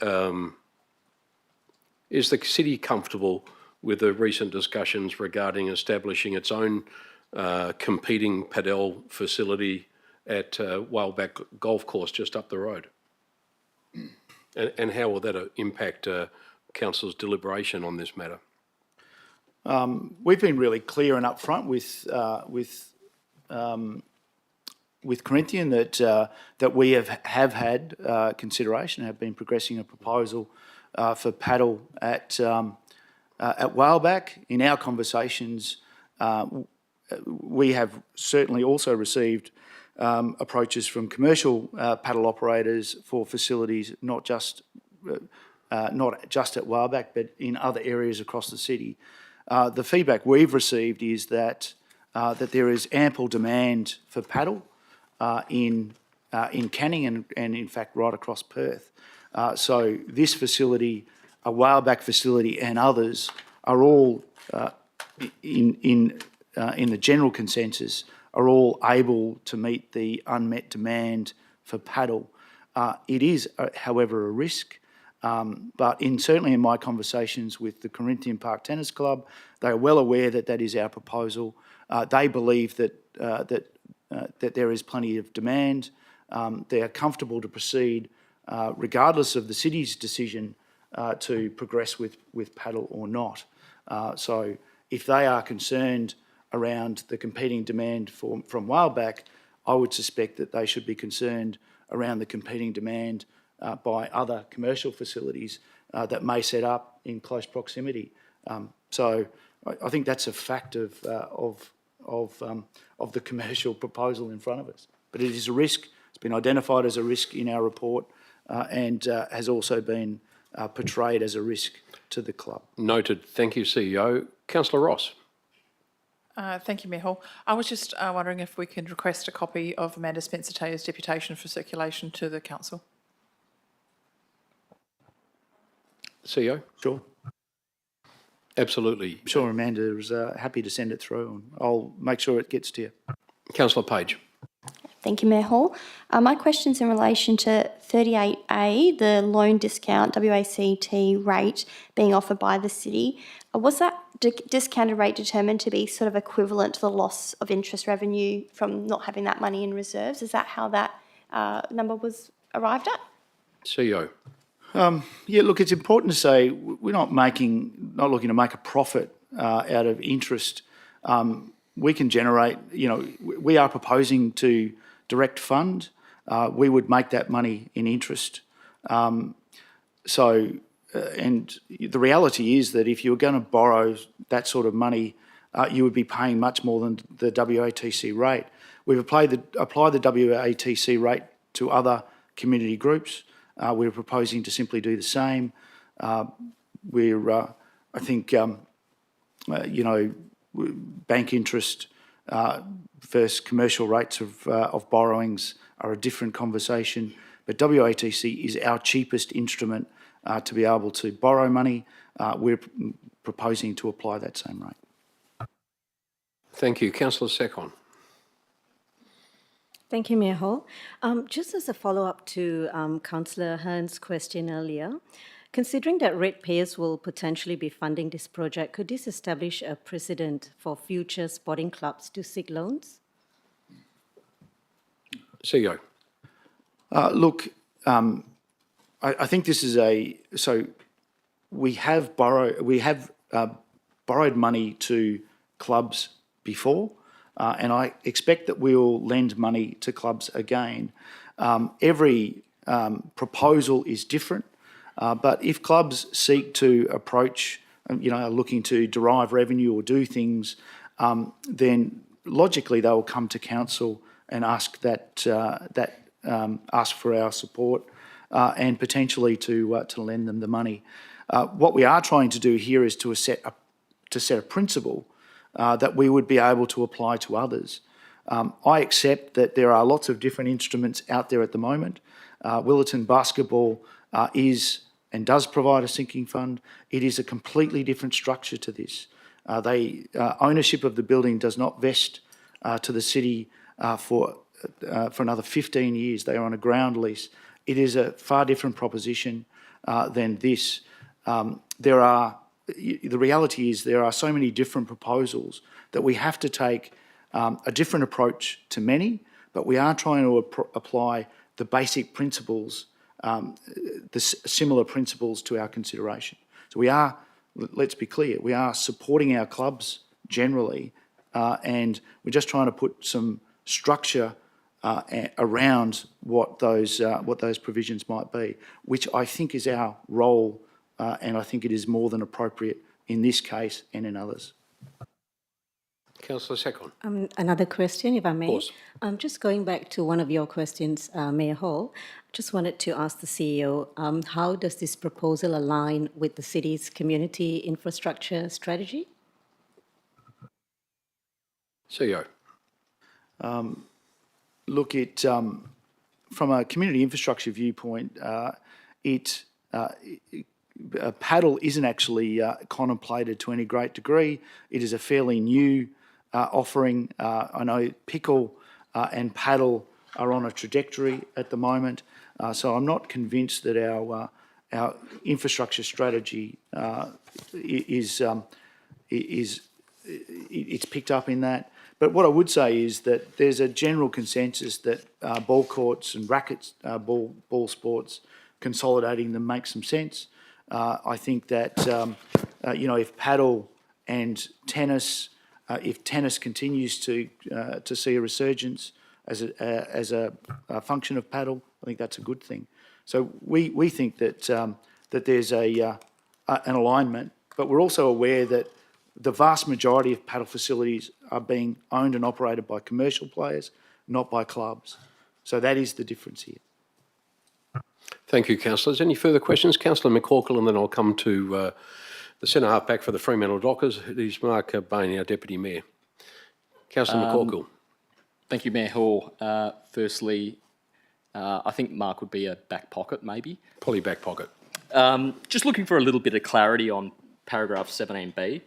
comfortable with the recent discussions regarding establishing its own competing Padel facility at Whaleback Golf Course just up the road? And how will that impact council's deliberation on this matter? We've been really clear and upfront with Corinthian that we have had consideration, have been progressing a proposal for Padel at Whaleback. In our conversations, we have certainly also received approaches from commercial Padel operators for facilities not just at Whaleback, but in other areas across the city. The feedback we've received is that there is ample demand for Padel in Canning and in fact right across Perth. So this facility, a Whaleback facility, and others are all in the general consensus are all able to meet the unmet demand for Padel. It is, however, a risk. But certainly in my conversations with the Corinthian Park Tennis Club, they are well aware that that is our proposal. They believe that there is plenty of demand. They are comfortable to proceed regardless of the city's decision to progress with Padel or not. So if they are concerned around the competing demand from Whaleback, I would suspect that they should be concerned around the competing demand by other commercial facilities that may set up in close proximity. So I think that's a fact of the commercial proposal in front of us. But it is a risk. It's been identified as a risk in our report and has also been portrayed as a risk to the club. Noted. Thank you, CEO. Councillor Ross. Thank you, Mayor Hall. I was just wondering if we could request a copy of Amanda Spencer-Teo's deputation for circulation to the council. CEO? Sure. Absolutely. I'm sure Amanda is happy to send it through, and I'll make sure it gets to you. Councillor Page. Thank you, Mayor Hall. My question's in relation to 38A, the loan discount WACT rate being offered by the city. Was that discounted rate determined to be sort of equivalent to the loss of interest revenue from not having that money in reserves? Is that how that number was arrived at? CEO. Yeah, look, it's important to say we're not looking to make a profit out of interest. We can generate, we are proposing to direct fund. We would make that money in interest. And the reality is that if you were going to borrow that sort of money, you would be paying much more than the WATC rate. We've applied the WATC rate to other community groups. We're proposing to simply do the same. I think, bank interest versus commercial rates of borrowings are a different conversation. But WATC is our cheapest instrument to be able to borrow money. We're proposing to apply that same rate. Thank you. Councillor Secon. Thank you, Mayor Hall. Just as a follow-up to Councillor Hearn's question earlier, considering that ratepayers will potentially be funding this project, could this establish a precedent for future sporting clubs to seek loans? CEO. Look, I think this is so we have borrowed money to clubs before, and I expect that we will lend money to clubs again. Every proposal is different, but if clubs seek to approach, are looking to derive revenue or do things, then logically they will come to council and ask ask for our support and potentially to lend them the money. What we are trying to do here is to set a principle that we would be able to apply to others. I accept that there are lots of different instruments out there at the moment. Willetton Basketball is and does provide a sinking fund. It is a completely different structure to this. Ownership of the building does not vest to the city for another 15 years. They are on a ground lease. It is a far different proposition than this. The reality is there are so many different proposals that we have to take a different approach to many, but we are trying to apply the basic principles, the similar principles to our consideration. So we are, let's be clear, we are supporting our clubs generally, and we're just trying to put some structure around what those provisions might be, which I think is our role, and I think it is more than appropriate in this case and in others. Councillor Secon. Another question, if I may. Of course. Just going back to one of your questions, Mayor Hall, just wanted to ask the CEO, how does this proposal align with the city's community infrastructure strategy? CEO. Look, from a community infrastructure viewpoint, Padel isn't actually contemplated to any great degree. It is a fairly new offering. I know pickle and Padel are on a trajectory at the moment, so I'm not convinced that our infrastructure strategy is picked up in that. But what I would say is that there's a general consensus that ball courts and rackets, ball sports, consolidating them makes some sense. I think that, if Padel and tennis, if tennis continues to see a resurgence as a function of Padel, I think that's a good thing. So we think that there's an alignment, but we're also aware that the vast majority of Padel facilities are being owned and operated by commercial players, not by clubs. So that is the difference here. Thank you, councillors. Any further questions? Councillor McCorkle, and then I'll come to the centre half-back for the Fremantle Dockers. It is Mark Bain, our Deputy Mayor. Councillor McCorkle. Thank you, Mayor Hall. Firstly, I think Mark would be a back pocket, maybe. Probably back pocket. Just looking for a little bit of clarity on paragraph 17B.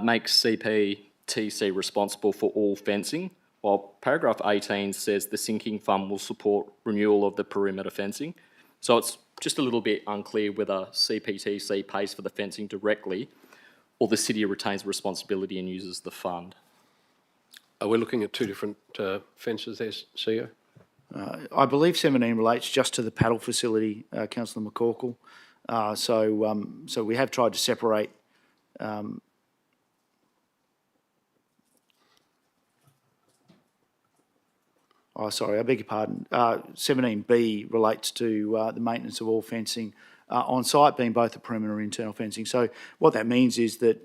Makes CPTC responsible for all fencing, while paragraph 18 says the sinking fund will support renewal of the perimeter fencing. So it's just a little bit unclear whether CPTC pays for the fencing directly or the city retains responsibility and uses the fund. Are we looking at two different fences there, CEO? I believe 17 relates just to the Padel facility, Councillor McCorkle. So we have tried to separate I beg your pardon. 17B relates to the maintenance of all fencing on site, being both the perimeter and internal fencing. So what that means is that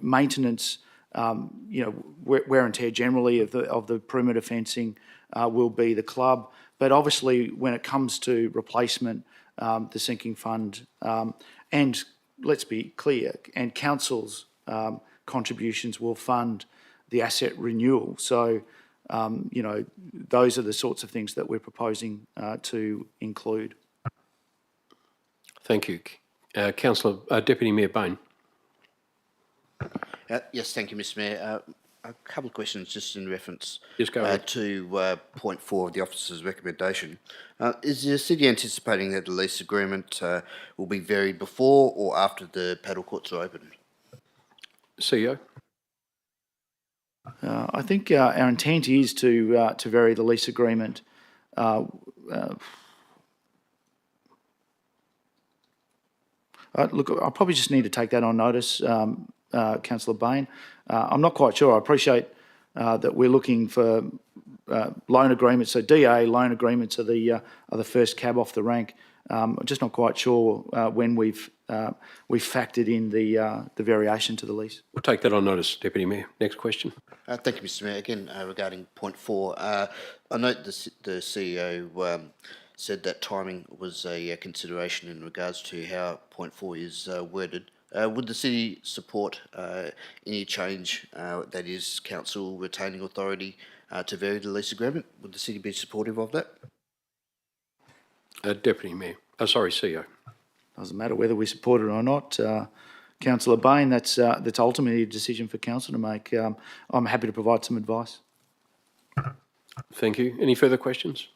maintenance, wear and tear generally of the perimeter fencing will be the club. But obviously, when it comes to replacement, the sinking fund, and let's be clear, and council's contributions will fund the asset renewal. So. Those are the sorts of things that we're proposing to include. Thank you. Councillor, Deputy Mayor Bain. Yes, thank you, Mr Mayor. A couple of questions just in reference Yes, go ahead. to point 4 of the officer's recommendation. Is the city anticipating that the lease agreement will be varied before or after the paddle courts are opened? CEO? I think our intent is to vary the lease agreement. Look, I probably just need to take that on notice, Councillor Bain. I'm not quite sure. I appreciate that we're looking for loan agreements. So DA loan agreements are the first cab off the rank. I'm just not quite sure when we've factored in the variation to the lease. We'll take that on notice, Deputy Mayor. Next question. Thank you, Mr Mayor. Again, regarding point 4, I note the CEO said that timing was a consideration in regards to how point 4 is worded. Would the city support any change, that is council retaining authority to vary the lease agreement? Would the city be supportive of that? Deputy Mayor. Sorry, CEO. Doesn't matter whether we support it or not. Councillor Bain, that's ultimately a decision for council to make. I'm happy to provide some advice. Thank you. Any further questions?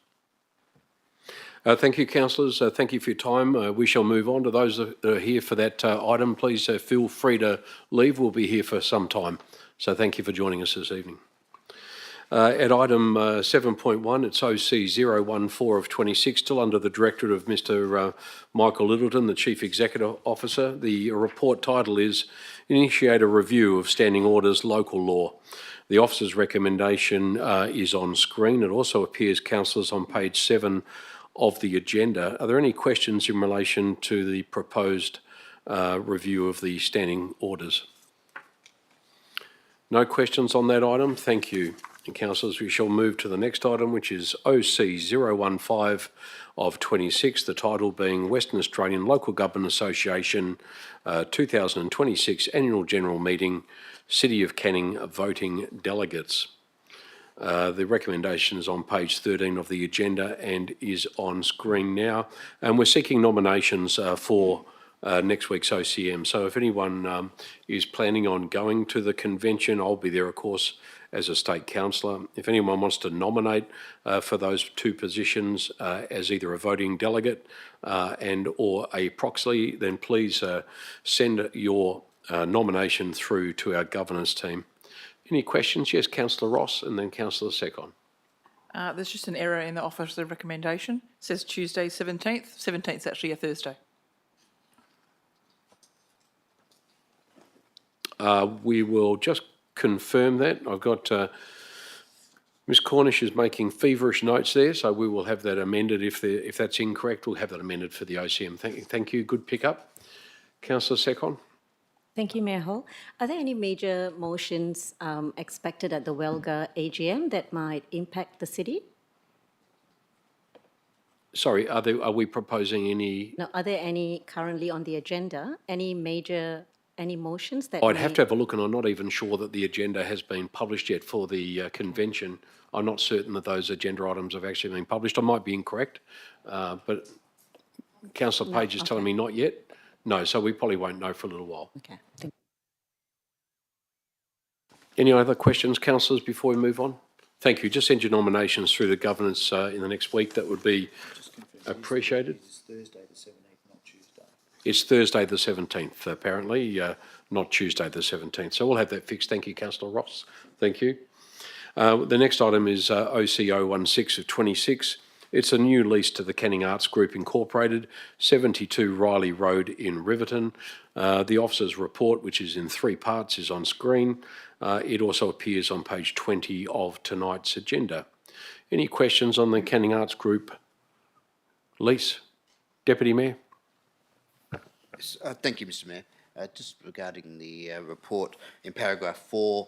Thank you, councillors. Thank you for your time. We shall move on to those that are here for that item. Please feel free to leave. We'll be here for some time. So thank you for joining us this evening. At item 7.1, it's OC 014 of 26, still under the directorate of Mr Michael Littleton, the Chief Executive Officer. The report title is Initiate a Review of Standing Orders Local Law. The officer's recommendation is on screen. It also appears, councillors, on page 7 of the agenda. Are there any questions in relation to the proposed review of the standing orders? No questions on that item. Thank you. And councillors, we shall move to the next item, which is OC 015 of 26, the title being Western Australian Local Government Association 2026 Annual General Meeting, City of Canning Voting Delegates. The recommendation is on page 13 of the agenda and is on screen now. And we're seeking nominations for next week's OCM. So if anyone is planning on going to the convention, I'll be there, of course, as a state councillor. If anyone wants to nominate for those two positions as either a voting delegate and or a proxy, then please send your nomination through to our governance team. Any questions? Yes, Councillor Ross and then Councillor Secon. There's just an error in the officer's recommendation. It says Tuesday 17th. 17th is actually a Thursday. We will just confirm that. I've got Ms Cornish is making feverish notes there, so we will have that amended. If that's incorrect, we'll have that amended for the OCM. Thank you. Good pickup. Councillor Secon. Thank you, Mayor Hall. Are there any major motions expected at the WALGA AGM that might impact the city? Sorry, are we proposing any? No, are there any currently on the agenda? Any motions that I'd have to have a look, and I'm not even sure that the agenda has been published yet for the convention. I'm not certain that those agenda items have actually been published. I might be incorrect, but Councillor Page is telling me not yet. No, so we probably won't know for a little while. Okay. Any other questions, councillors, before we move on? Thank you. Just send your nominations through to governance in the next week. That would be appreciated. It's Thursday the 17th, not Tuesday. It's Thursday the 17th, apparently, not Tuesday the 17th. So we'll have that fixed. Thank you, Councillor Ross. Thank you. The next item is OC 016 of 26. It's a new lease to the Canning Arts Group Incorporated, 72 Riley Road in Riverton. The officer's report, which is in 3 parts, is on screen. It also appears on page 20 of tonight's agenda. Any questions on the Canning Arts Group lease? Deputy Mayor. Yes, thank you, Mr Mayor. Just regarding the report, in paragraph 4,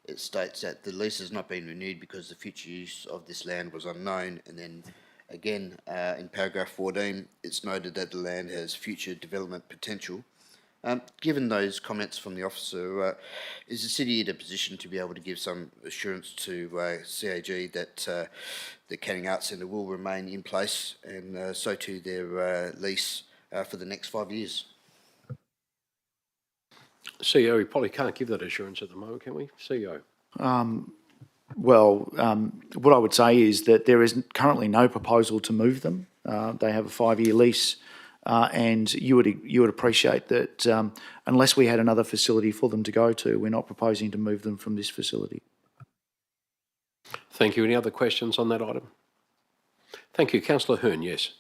it states that the lease has not been renewed because the future use of this land was unknown. And then again, in paragraph 14, it's noted that the land has future development potential. Given those comments from the officer, is the city in a position to be able to give some assurance to CAG that the Canning Arts Centre will remain in place and so too their lease for the next 5 years? CEO, we probably can't give that assurance at the moment, can we? CEO. What I would say is that there is currently no proposal to move them. They have a 5-year lease, and you would appreciate that unless we had another facility for them to go to, we're not proposing to move them from this facility. Thank you. Any other questions on that item? Thank you. Councillor Hearn, yes.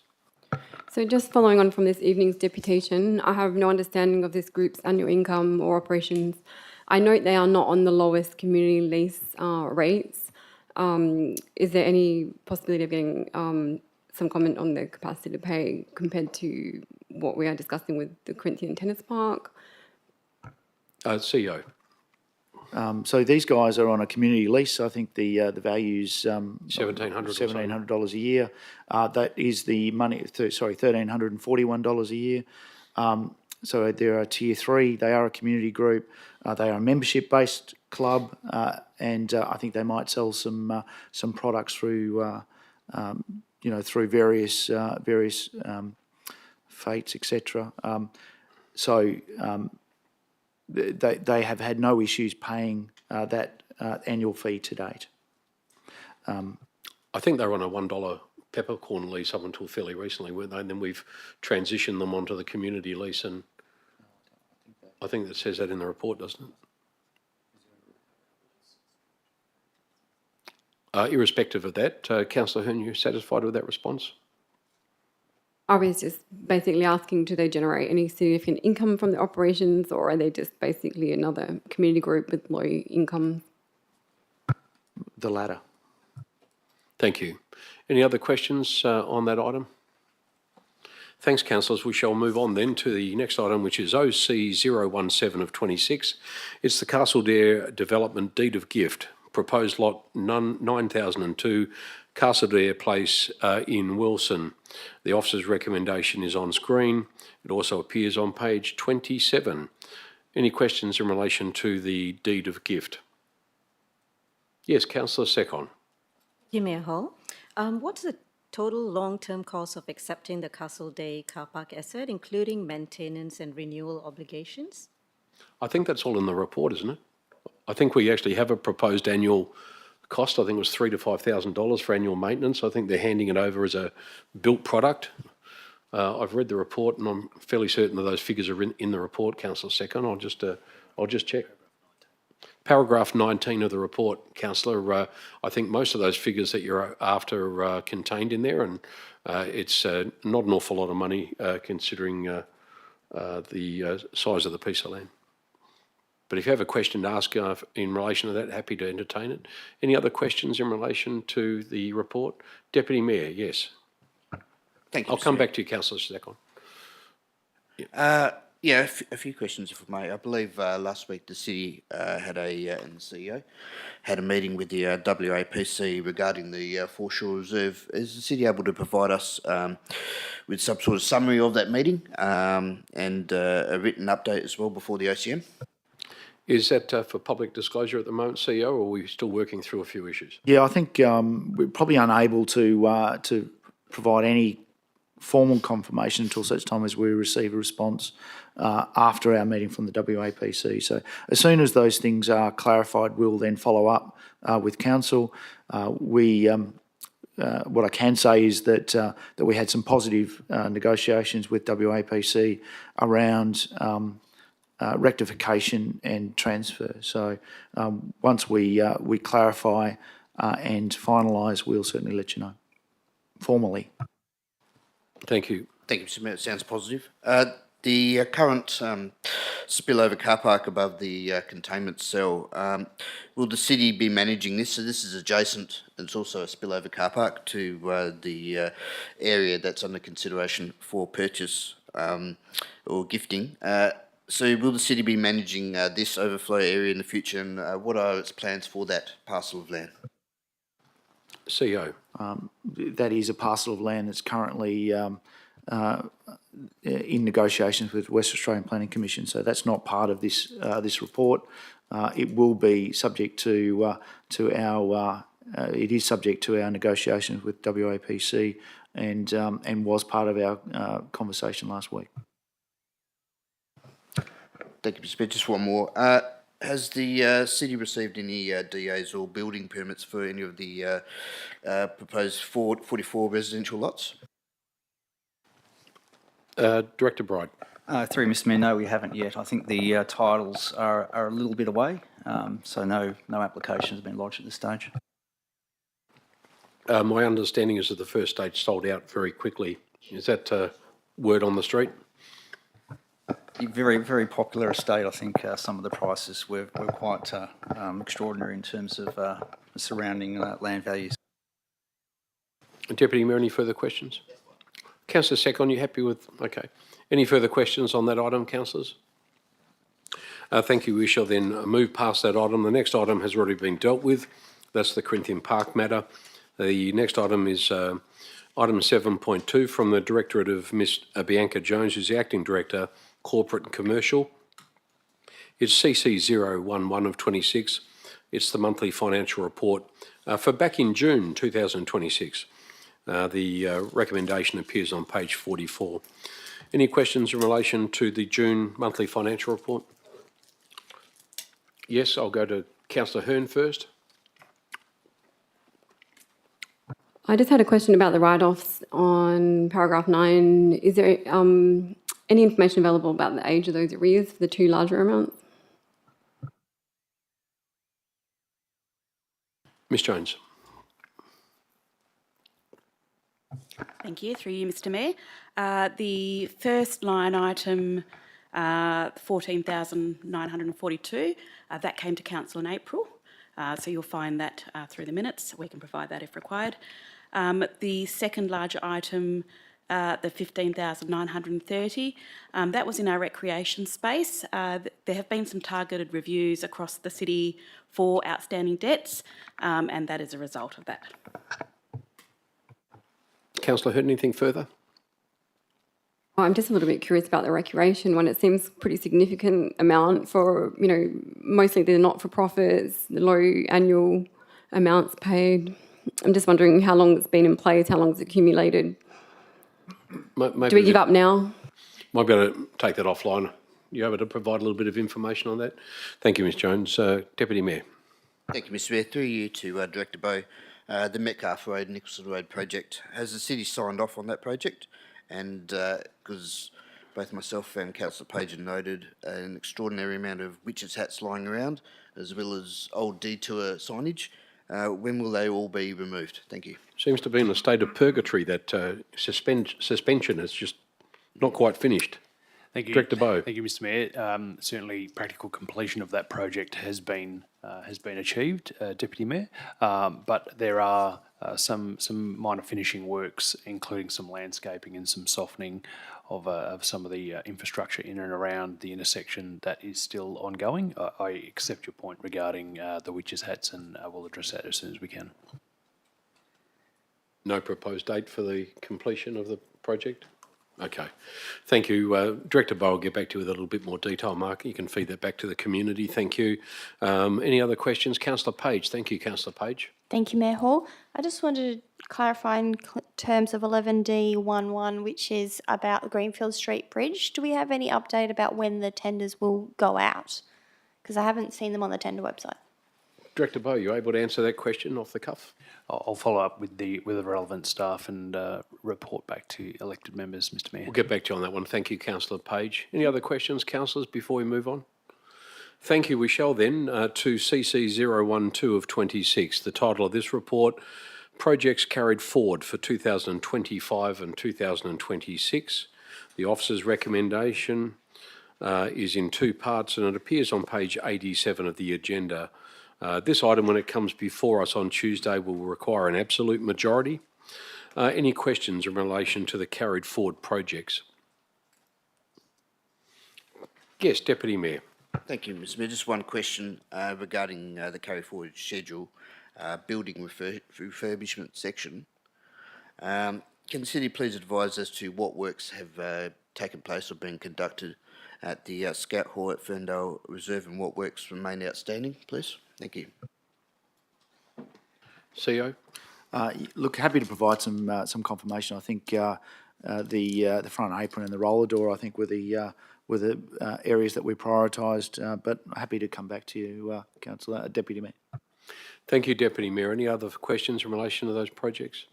So just following on from this evening's deputation, I have no understanding of this group's annual income or operations. I note they are not on the lowest community lease rates. Is there any possibility of getting some comment on their capacity to pay compared to what we are discussing with the Corinthian Tennis Park? CEO. So these guys are on a community lease. I think the value's $1,700 a year. That is the money. $1,341 a year. So they're a tier 3. They are a community group. They are a membership-based club, and I think they might sell some products through through various fates, etc. They have had no issues paying that annual fee to date. I think they were on a $1 peppercorn lease up until fairly recently, weren't they? And then we've transitioned them onto the community lease, and I think that says that in the report, doesn't it? Irrespective of that, Councillor Hearn, you satisfied with that response? I was just basically asking, do they generate any significant income from the operations, or are they just basically another community group with low income? The latter. Thank you. Any other questions on that item? Thanks, councillors. We shall move on then to the next item, which is OC 017 of 26. It's the Castledare Development Deed of Gift, proposed lot 9002, Castledare Place in Wilson. The officer's recommendation is on screen. It also appears on page 27. Any questions in relation to the deed of gift? Yes, Councillor Secon. Thank you, Mayor Hall. What's the total long-term cost of accepting the Castledare car park asset, including maintenance and renewal obligations? I think that's all in the report, isn't it? I think we actually have a proposed annual cost. I think it was $3,000 to $5,000 for annual maintenance. I think they're handing it over as a built product. I've read the report, and I'm fairly certain that those figures are in the report, Councillor Secon. I'll just check. Paragraph 19 of the report, Councillor. I think most of those figures that you're after are contained in there, and it's not an awful lot of money considering the size of the piece of land. But if you have a question to ask in relation to that, happy to entertain it. Any other questions in relation to the report? Deputy Mayor, yes. Thank you. I'll come back to you, Councillor Secon. Yeah, a few questions, if I may. I believe last week the city and the CEO had a meeting with the WAPC regarding the foreshore reserve. Is the city able to provide us with some sort of summary of that meeting and a written update as well before the OCM? Is that for public disclosure at the moment, CEO, or are we still working through a few issues? Yeah, I think we're probably unable to provide any formal confirmation until such time as we receive a response after our meeting from the WAPC. So as soon as those things are clarified, we'll then follow up with council. What I can say is that we had some positive negotiations with WAPC around rectification and transfer. So once we clarify and finalise, we'll certainly let you know formally. Thank you. Thank you, Mr. Mayor. It sounds positive. The current spillover car park above the containment cell, will the city be managing this? So this is adjacent, it's also a spillover car park to the area that's under consideration for purchase or gifting. So will the city be managing this overflow area in the future, and what are its plans for that parcel of land? CEO. That is a parcel of land that's currently in negotiations with West Australian Planning Commission, so that's not part of this this report. It will be subject to our it is subject to our negotiations with WAPC and was part of our conversation last week. Thank you, Mr. Speaker. Just one more. Has the city received any DAs or building permits for any of the proposed 44 residential lots? Director Bride. Through Mr Mayor, no, we haven't yet. I think the titles are a little bit away, so no application has been lodged at this stage. My understanding is that the first stage sold out very quickly. Is that word on the street? Very, very popular estate. I think some of the prices were quite extraordinary in terms of surrounding land values. Deputy Mayor, any further questions? Councillor Secon, you happy with? Okay. Any further questions on that item, councillors? Thank you. We shall then move past that item. The next item has already been dealt with. That's the Corinthian Park matter. The next item is item 7.2 from the Directorate of Ms Bianca Jones, who's the Acting Director, Corporate and Commercial. It's CC 011 of 26. It's the monthly financial report for back in June 2026. The recommendation appears on page 44. Any questions in relation to the June monthly financial report? Yes, I'll go to Councillor Hearn first. I just had a question about the write-offs on paragraph 9. Is there any information available about the age of those arrears for the two larger amounts? Ms Jones. Thank you. Through you, Mr Mayor. The first line item, 14,942, that came to Council in April. So you'll find that through the minutes. We can provide that if required. The second larger item, the 15,930, that was in our recreation space. There have been some targeted reviews across the city for outstanding debts, and that is a result of that. Councillor Hearn, anything further? I'm just a little bit curious about the recreation one. It seems pretty significant amount for, mostly the not-for-profits, the low annual amounts paid. I'm just wondering how long it's been in place, how long it's accumulated. Maybe do we give up now? Might be able to take that offline. You able to provide a little bit of information on that? Thank you, Ms Jones. Deputy Mayor. Thank you, Mr Mayor. Through you to Director Bowe. The Metcalfe Road, Nicholson Road project, has the city signed off on that project? And because both myself and Councillor Page have noted an extraordinary amount of witches' hats lying around, as well as old detour signage, when will they all be removed? Thank you. Seems to be in a state of purgatory. That suspension is just not quite finished. Thank you, Director Bowe. Thank you, Mr Mayor. Certainly, practical completion of that project has been achieved, Deputy Mayor. But there are some minor finishing works, including some landscaping and some softening of some of the infrastructure in and around the intersection that is still ongoing. I accept your point regarding the witches' hats, and we'll address that as soon as we can. No proposed date for the completion of the project? Okay. Thank you. Director Bowe will get back to you with a little bit more detail, Mark. You can feed that back to the community. Thank you. Any other questions? Councillor Page. Thank you, Councillor Page. Thank you, Mayor Hall. I just wanted to clarify in terms of 11D11, which is about the Greenfield Street Bridge. Do we have any update about when the tenders will go out? Because I haven't seen them on the tender website. Director Bowe, you able to answer that question off the cuff? I'll follow up with the relevant staff and report back to elected members, Mr Mayor. We'll get back to you on that one. Thank you, Councillor Page. Any other questions, councillors, before we move on? Thank you. We shall then to CC 012 of 26. The title of this report, Projects Carried Forward for 2025 and 2026. The officer's recommendation is in two parts, and it appears on page 87 of the agenda. This item, when it comes before us on Tuesday, will require an absolute majority. Any questions in relation to the carried forward projects? Yes, Deputy Mayor. Thank you, Mr Mayor. Just one question regarding the carry forward schedule, building refurbishment section. Can the city please advise as to what works have taken place or been conducted at the Scout Hall at Ferndale Reserve and what works remain outstanding, please? Thank you. CEO? Look, happy to provide some confirmation. I think the front apron and the roller door, I think, were the the areas that we prioritised, but happy to come back to you, Councillor, Deputy Mayor. Thank you, Deputy Mayor. Any other questions in relation to those projects?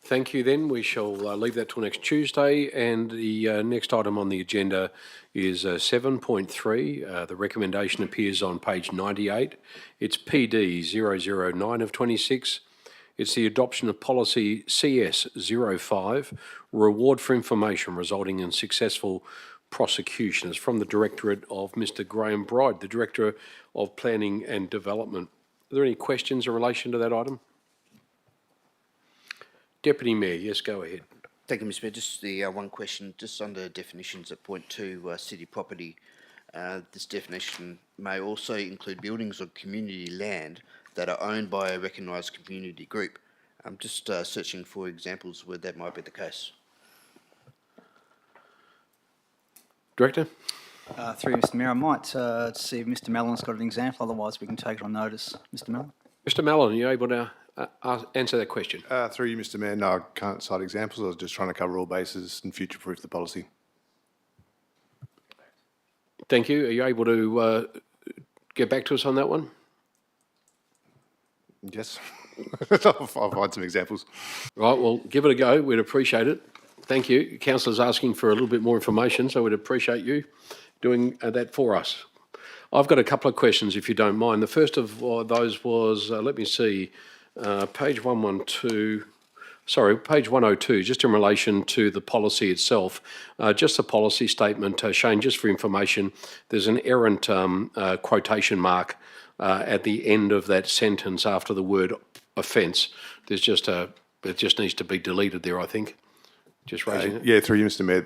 Thank you then. We shall leave that till next Tuesday. And the next item on the agenda is 7.3. The recommendation appears on page 98. It's PD 009 of 26. It's the adoption of policy CS 05, reward for information resulting in successful prosecution. It's from the Directorate of Mr. Graham Bride, the Director of Planning and Development. Are there any questions in relation to that item? Deputy Mayor, yes, go ahead. Thank you, Mr. Mayor. Just the one question, just under definitions at point 2, city property. This definition may also include buildings or community land that are owned by a recognised community group. I'm just searching for examples where that might be the case. Director? Through you, Mr. Mayor, I might see if Mr. Mallon's got an example, otherwise we can take it on notice. Mr. Mallon? Mr. Mallon, are you able to answer that question? Through you, Mr. Mayor, no, I can't cite examples. I was just trying to cover all bases and future-proof the policy. Thank you. Are you able to get back to us on that one? Yes. I'll find some examples. Right, well, give it a go. We'd appreciate it. Thank you. Councillor's asking for a little bit more information, so we'd appreciate you doing that for us. I've got a couple of questions, if you don't mind. The first of those was, let me see, page 102, just in relation to the policy itself. Just a policy statement, Shane, just for information, there's an errant quotation mark at the end of that sentence after the word offence. There's just it just needs to be deleted there, I think. Just raising it. Yeah, through you, Mr. Mayor,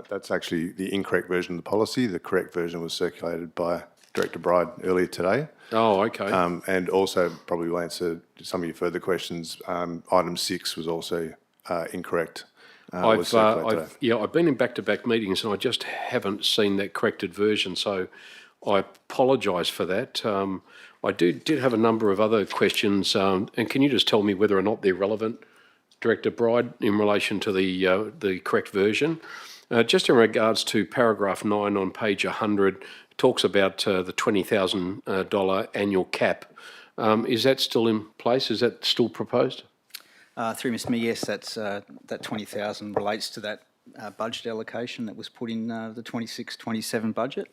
that's actually the incorrect version of the policy. The correct version was circulated by Director Bride earlier today. Oh, okay. And also probably will answer some of your further questions. Item 6 was also incorrect. I've been in back-to-back meetings and I just haven't seen that corrected version, so I apologise for that. I did have a number of other questions, and can you just tell me whether or not they're relevant, Director Bride, in relation to the correct version? Just in regards to paragraph 9 on page 100, talks about the $20,000 annual cap. Is that still in place? Is that still proposed? Through Mr. Mayor, yes, that 20,000 relates to that budget allocation that was put in the 26-27 budget.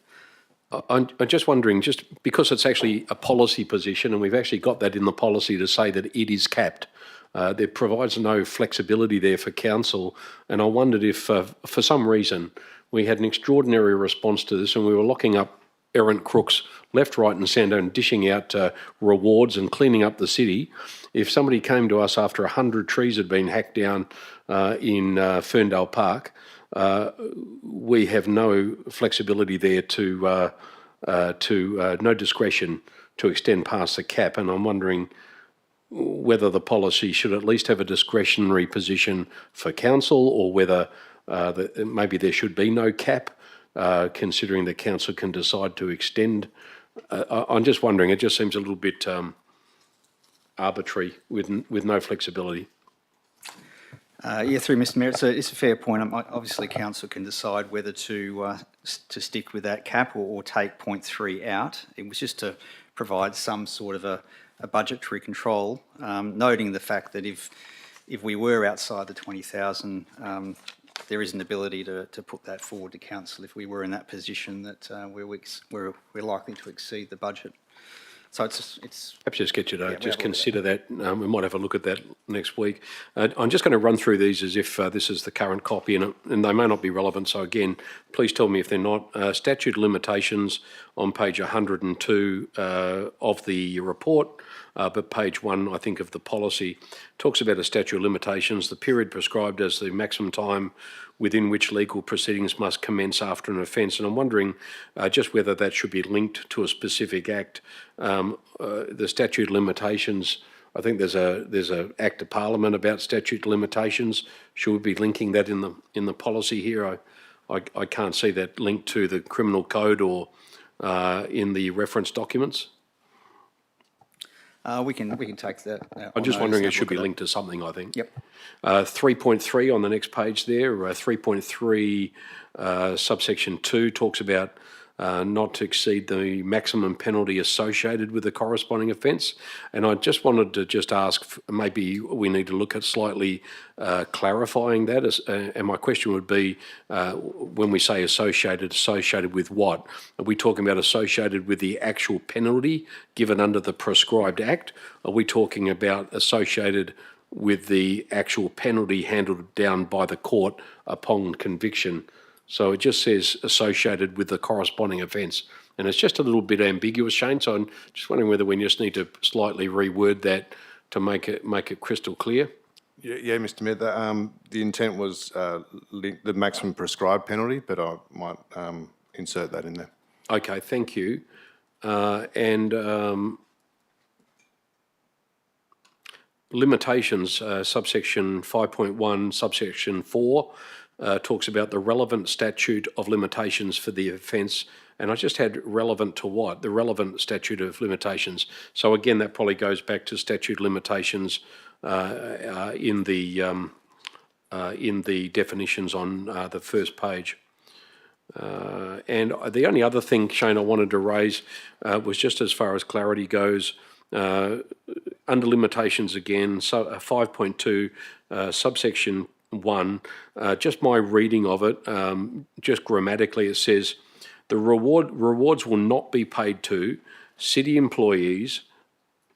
I'm just wondering, just because it's actually a policy position and we've actually got that in the policy to say that it is capped, there provides no flexibility there for council, and I wondered if for some reason we had an extraordinary response to this and we were locking up errant crooks left, right and centre and dishing out rewards and cleaning up the city. If somebody came to us after 100 trees had been hacked down in Ferndale Park, we have no flexibility there to no discretion to extend past the cap, and I'm wondering whether the policy should at least have a discretionary position for council, or whether maybe there should be no cap, considering the council can decide to extend. I'm just wondering, it just seems a little bit arbitrary with no flexibility. Yeah, through Mr. Mayor, it's a fair point. Obviously, council can decide whether to stick with that cap or take point 3 out. It was just to provide some sort of a budgetary control, noting the fact that if we were outside the 20,000, there is an ability to put that forward to council if we were in that position that we're likely to exceed the budget. So it's perhaps just get you to just consider that. We might have a look at that next week. I'm just going to run through these as if this is the current copy, and they may not be relevant. So again, please tell me if they're not. Statute limitations on page 102 of the report, but page 1, I think, of the policy talks about a statute of limitations, the period prescribed as the maximum time within which legal proceedings must commence after an offence. And I'm wondering just whether that should be linked to a specific act. The statute limitations, I think there's a Act of Parliament about statute limitations. Should we be linking that in the policy here? I can't see that linked to the criminal code or in the reference documents. We can take that. I'm just wondering, it should be linked to something, I think. Yep. 3.3 on the next page there, 3.3 subsection 2 talks about not to exceed the maximum penalty associated with the corresponding offence. And I just wanted to just ask, maybe we need to look at slightly clarifying that. And my question would be, when we say associated with what? Are we talking about associated with the actual penalty given under the prescribed act? Are we talking about associated with the actual penalty handled down by the court upon conviction? So it just says associated with the corresponding offence. And it's just a little bit ambiguous, Shane, so I'm just wondering whether we just need to slightly reword that to make it crystal clear. Yeah, Mr. Mayor, the intent was the maximum prescribed penalty, but I might insert that in there. Okay, thank you. Limitations, subsection 5.1, subsection 4, talks about the relevant statute of limitations for the offence. And I just had relevant to what? The relevant statute of limitations. So again, that probably goes back to statute limitations in the definitions on the first page. And the only other thing, Shane, I wanted to raise was just as far as clarity goes, under limitations again, so 5.2, subsection 1, just my reading of it, just grammatically it says, the rewards will not be paid to city employees,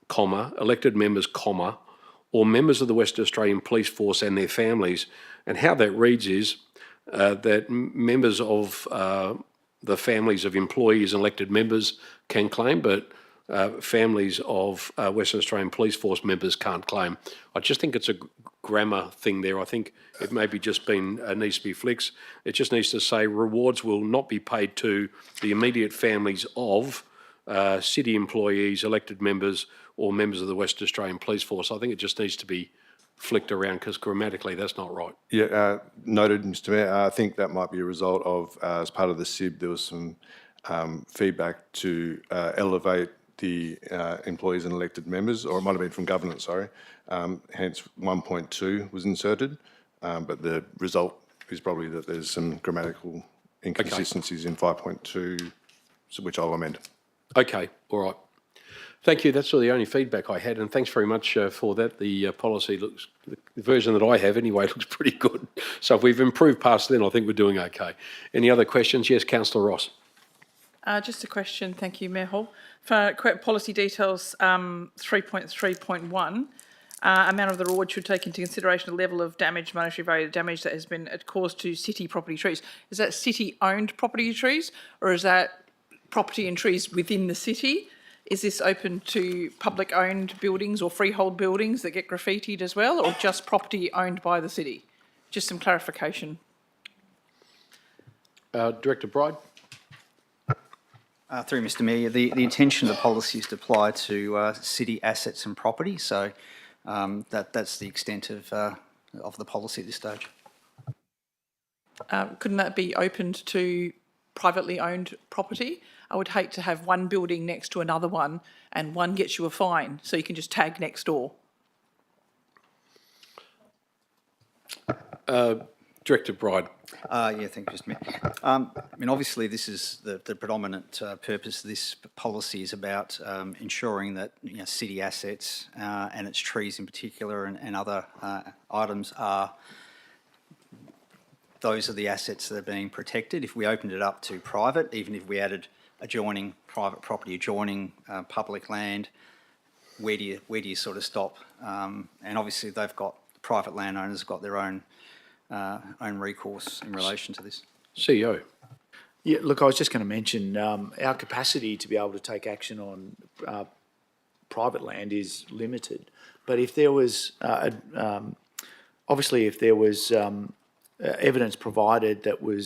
comma, elected members, comma, or members of the Western Australian Police Force and their families. And how that reads is that members of the families of employees and elected members can claim, but families of Western Australian Police Force members can't claim. I just think it's a grammar thing there. I think it maybe just needs to be fixed. It just needs to say rewards will not be paid to the immediate families of city employees, elected members, or members of the Western Australian Police Force. I think it just needs to be flicked around because grammatically that's not right. Yeah, noted, Mr. Mayor. I think that might be a result of, as part of the SIB, there was some feedback to elevate the employees and elected members, or it might have been from governance, sorry. Hence 1.2 was inserted, but the result is probably that there's some grammatical inconsistencies in 5.2, which I'll amend. Okay, all right. Thank you. That's the only feedback I had, and thanks very much for that. The policy looks, the version that I have anyway, looks pretty good. So if we've improved past then, I think we're doing okay. Any other questions? Yes, Councillor Ross. Just a question, thank you, Mayor Hall. For correct policy details 3.3.1, amount of the reward should take into consideration the level of damage, monetary value of damage that has been caused to city property trees. Is that city-owned property trees, or is that property and trees within the city? Is this open to public-owned buildings or freehold buildings that get graffitied as well, or just property owned by the city? Just some clarification. Director Bride. Through Mr. Mayor, the intention of the policy is to apply to city assets and property, so that's the extent of the policy at this stage. Couldn't that be opened to privately owned property? I would hate to have one building next to another one and one gets you a fine, so you can just tag next door. Director Bride. Yeah, thank you, Mr. Mayor. I mean, obviously, this is the predominant purpose of this policy is about ensuring that city assets and its trees in particular and other items are, those are the assets that are being protected. If we opened it up to private, even if we added adjoining private property, adjoining public land, where do you sort of stop? And obviously, private landowners have got their own recourse in relation to this. CEO. Yeah, look, I was just going to mention our capacity to be able to take action on private land is limited. But if there was, obviously, if there was evidence provided that would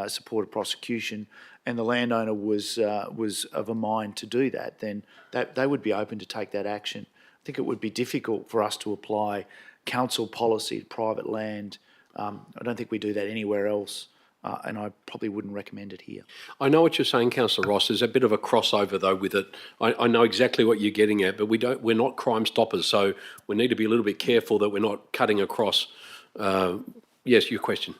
support a prosecution, and the landowner was of a mind to do that, then they would be open to take that action. I think it would be difficult for us to apply council policy to private land. I don't think we do that anywhere else and I probably wouldn't recommend it here. I know what you're saying, Councillor Ross. There's a bit of a crossover though with it. I know exactly what you're getting at, but we're not Crime Stoppers, so we need to be a little bit careful that we're not cutting across. Yes, your question.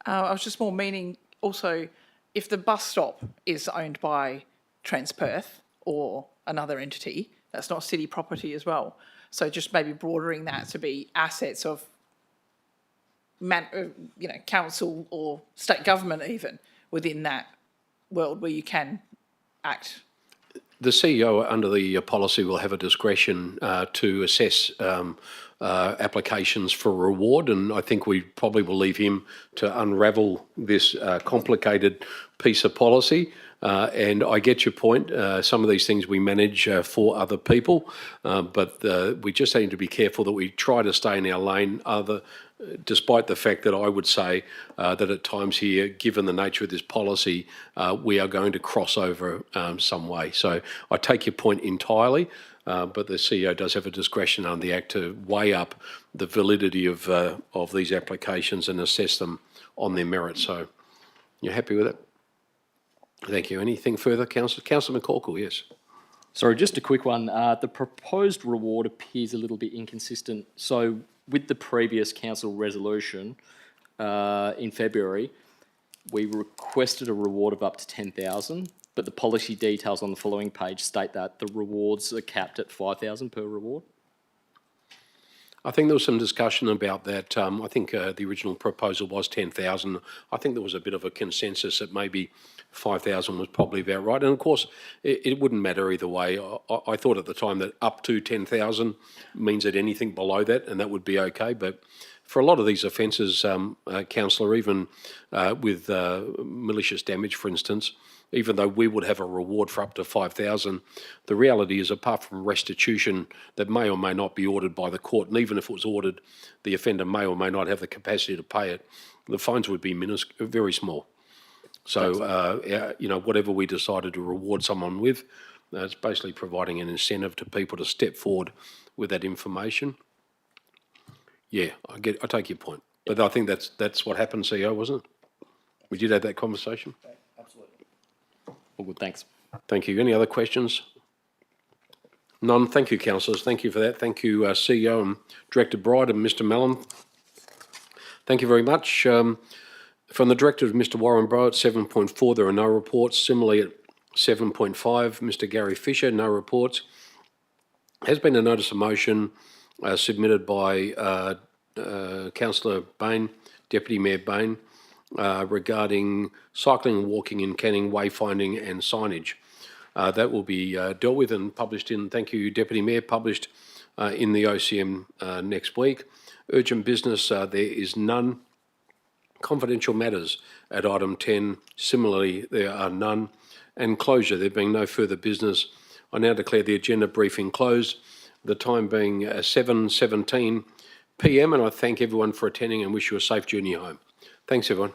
I was just more meaning also if the bus stop is owned by Transperth or another entity, that's not city property as well. So just maybe broadening that to be assets of council or state government even within that world where you can act. The CEO under the policy will have a discretion to assess applications for reward, and I think we probably will leave him to unravel this complicated piece of policy. And I get your point. Some of these things we manage for other people, but we just need to be careful that we try to stay in our lane, despite the fact that I would say that at times here, given the nature of this policy, we are going to cross over some way. So I take your point entirely, but the CEO does have a discretion under the Act to weigh up the validity of these applications and assess them on their merit. So you're happy with it? Thank you. Anything further, Councillor? Councillor McCorkle, yes. Sorry, just a quick one. The proposed reward appears a little bit inconsistent. So with the previous council resolution in February, we requested a reward of up to 10,000, but the policy details on the following page state that the rewards are capped at 5,000 per reward. I think there was some discussion about that. I think the original proposal was 10,000. I think there was a bit of a consensus that maybe 5,000 was probably about right. And of course, it wouldn't matter either way. I thought at the time that up to 10,000 means that anything below that, and that would be okay. But for a lot of these offences, Councillor, even with malicious damage, for instance, even though we would have a reward for up to 5,000, the reality is, apart from restitution that may or may not be ordered by the court, and even if it was ordered, the offender may or may not have the capacity to pay it, the fines would be very small. So, whatever we decided to reward someone with, it's basically providing an incentive to people to step forward with that information. Yeah, I take your point. But I think that's what happened, CEO, wasn't it? We did have that conversation. All good, thanks. Thank you. Any other questions? None. Thank you, councillors. Thank you for that. Thank you, CEO and Director Bride and Mr. Mallon. Thank you very much. From the Director, Mr. Warren Brough, at 7.4, there are no reports. Similarly, at 7.5, Mr. Gary Fisher, no reports. Has been a notice of motion submitted by Councillor Bain, Deputy Mayor Bain, regarding cycling and walking in Canning, wayfinding and signage. That will be dealt with and published in, thank you, Deputy Mayor, published in the OCM next week. Urgent business, there is none. Confidential matters at item 10, similarly, there are none. And closure, there being no further business, I now declare the agenda briefing closed, the time being 7:17 p.m, and I thank everyone for attending and wish you a safe journey home. Thanks, everyone.